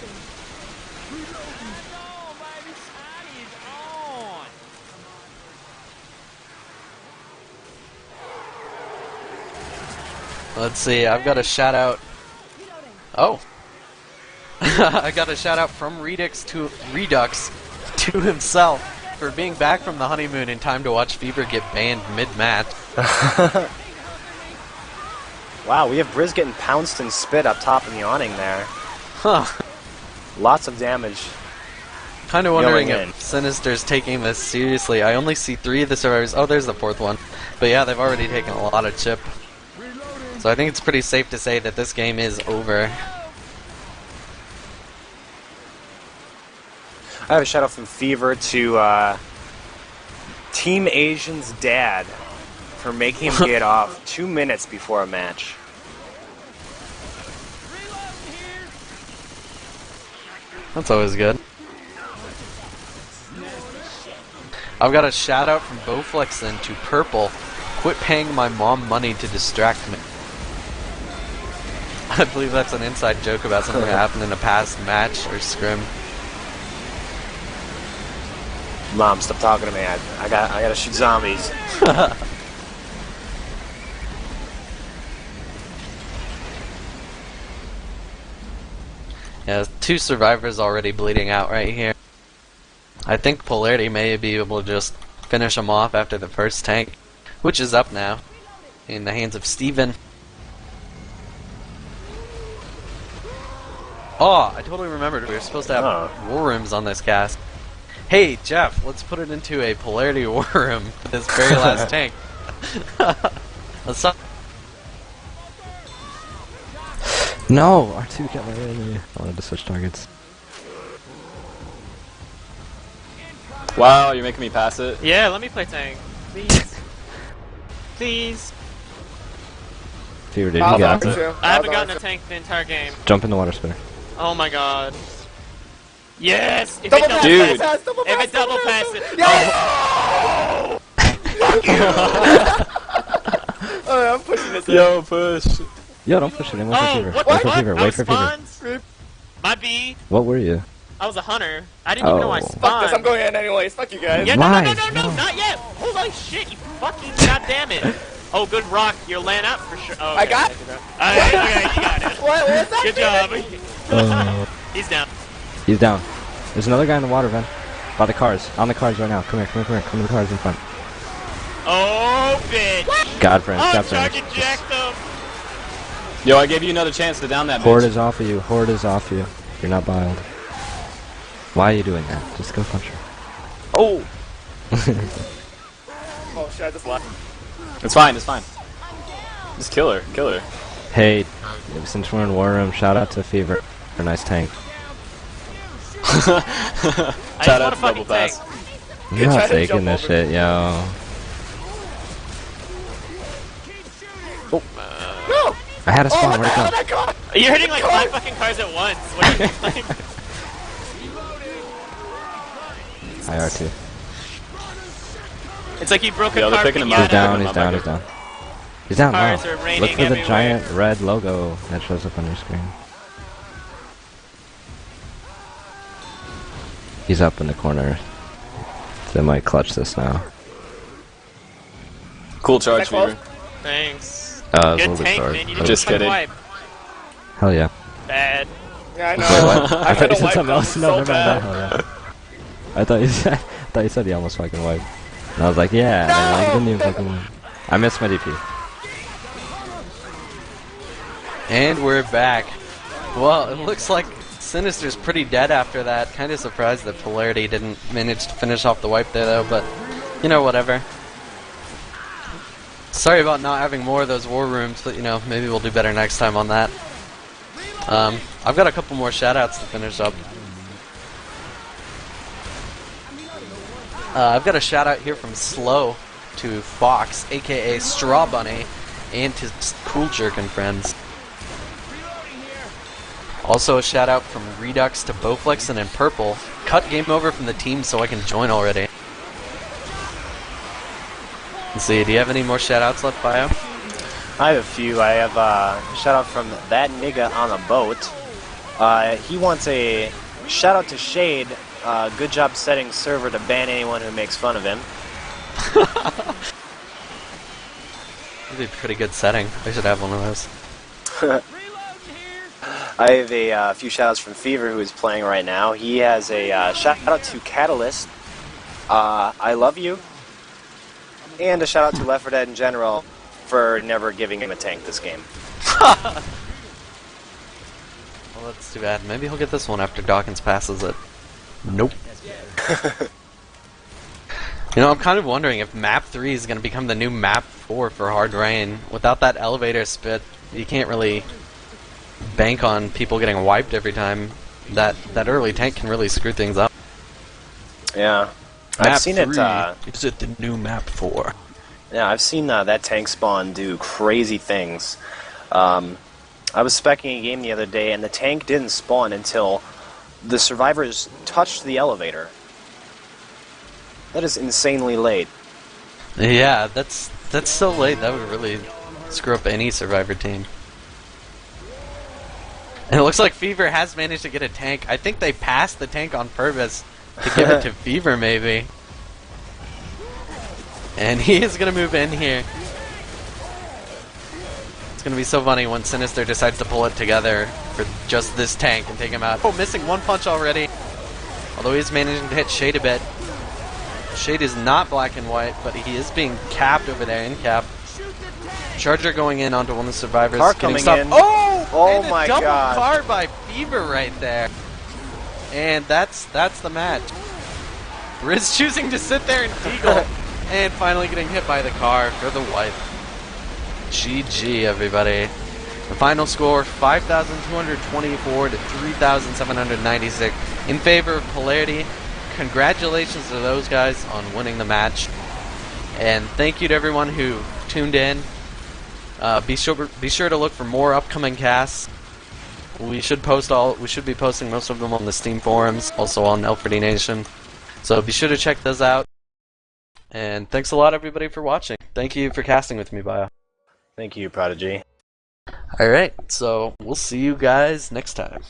Let's see, I've got a shout out. Oh. I got a shout out from Redux to himself for being back from the honeymoon in time to watch Fever get banned mid-match. Wow, we have Briz getting pounced and spit up top in the awning there. Huh. Lots of damage. Kind of wondering Going in. if Sinister's taking this seriously. I only see 3 of the survivors. Oh, there's the 4th one. But yeah, they've already taken a lot of chip. So I think it's pretty safe to say that this game is over. I have a shout out from Fever to Team Asian's dad for making him get off 2 minutes before a match. That's always good. I've got a shout out from Bowflexen to Purple. Quit paying my mom money to distract me. I believe that's an inside joke about something that happened in a past match or scrim. Mom, stop talking to me. I gotta shoot zombies. Yeah, 2 survivors already bleeding out right here. I think Polarity may be able to just finish them off after the first tank, which is up now in the hands of Steven. Oh, I totally remembered we were supposed to have war rooms on this cast. Hey, Jeff, let's put it into a Polarity war room for this very last tank. Let's up. No, R2 got my enemy. I wanted to switch targets. Wow, you're making me pass it. Yeah, let me play tank. Please. Please. Fever, dude, you got it. I haven't gotten a tank the entire game. Jump in the water spitter. Oh my god. Yes! If Double it double dude. pass, if it double pass it. Oh, I'm pushing this. Yo, push. Yo, don't push it in. Wait for Fever. What? Wait for What? Fever. I Wait was for Fever. spawns. My B. What were you? I was a hunter. I didn't even know I Oh. spawned. Fuck this, I'm going in anyways. Fuck you guys. Yeah, Why? no, not yet. Holy shit, you fucking goddamn it. Oh, good rock. You'll land up for sure. Oh, okay, I got- okay, you got it. What was that? Good job. He's down. He's down. There's another guy in the water, Ven. By the cars. On the cars right now. Come here, come here, come here. Come to the cars in front. Oh, bitch. God friends, Oh, God friends. target jacked him. Yo, I gave you another chance to down that Horde bitch. is off of you. Horde is off of you. You're not biled. Why are you doing that? Just go punch her. Oh! Oh shit, I just left. It's fine, it's fine. Just kill her, kill her. Hey, since we're in War Room, shout out to Fever. A nice tank. Shout out to Double Pass. You're not taking this shit, yo. No! I had a spawn, where'd it go? You're hitting like 5 fucking cars at once. What are you doing? Hi, R2. It's like you broke a Yeah, they're car. picking him He's up. down, he's down, he's down. He's down now. Cars are raining Look for the everywhere. giant red logo that shows up on your screen. He's up in the corner. They might clutch this now. Cool charge, Fever. Thanks. It was a Good little bit tank, short. man. You didn't Just fucking kidding. wipe. Hell yeah. Bad. Yeah, I know. I thought you said wipe something else. so No, never mind. bad. Hell yeah. I thought you said you almost fucking wiped. And I was like, yeah. And I didn't even fucking. I missed my DP. And we're back. Well, it looks like Sinister's pretty dead after that. Kind of surprised that Polarity didn't manage to finish off the wipe there, though, but, you know, whatever. Sorry about not having more of those war rooms, but, you know, maybe we'll do better next time on that. I've got a couple more shoutouts to finish up. I've got a shout out here from Slow to Fox, aka Straw Bunny, and his Cool Jerkin friends. Also a shout out from Redux to Bowflexin and Purple. Cut game over from the team so I can join already. Let's see, do you have any more shout outs left, Bio? I have a few. I have a shout out from that nigga on a boat. He wants a shout out to Shade. Good job setting server to ban anyone who makes fun of him. That'd be a pretty good setting. I should have one of those. I have a few shout outs from Fever, who is playing right now. He has a shout out to Catalyst. I love you. And a shout out to Left 4 Dead in general for never giving him a tank this game. Well, that's too bad. Maybe he'll get this one after Dawkins passes it. Nope. You know, I'm kind of wondering if Map 3 is going to become the new Map 4 for Hard Rain. Without that elevator spit, you can't really bank on people getting wiped every time. That early tank can really screw things up. Yeah. Map I've seen 3, it. is it the new Map 4? Yeah, I've seen that tank spawn do crazy things. I was speccing a game the other day, and the tank didn't spawn until the survivors touched the elevator. That is insanely late. Yeah, that's so late. That would really screw up any Survivor team. And it looks like Fever has managed to get a tank. I think they passed the tank on purpose to give it to Fever, maybe. And he is going to move in here. It's going to be so funny when Cynister decides to pull it together for just this tank and take him out. Oh, missing one punch already. Although he's managing to hit Shade a bit. Shade is not black and white, but he is being capped over there, in cap. Charger going in onto one of the survivors. Car getting coming stopped. in. Oh! Oh and my a double God. car by Fever right there. And that's the match. Riz choosing to sit there and deagle. And finally getting hit by the car for the wipe. GG, everybody. The final score, 5,224 to 3,796 in favor of Polarity. Congratulations to those guys on winning the match. And thank you to everyone who tuned in. Be sure to look for more upcoming casts. We should be posting most of them on the Steam forums, also on L4D Nation. So be sure to check those out. And thanks a lot, everybody, for watching. Thank you for casting with me, Bio. Thank you, Prodigy. Alright, so we'll see you guys next time.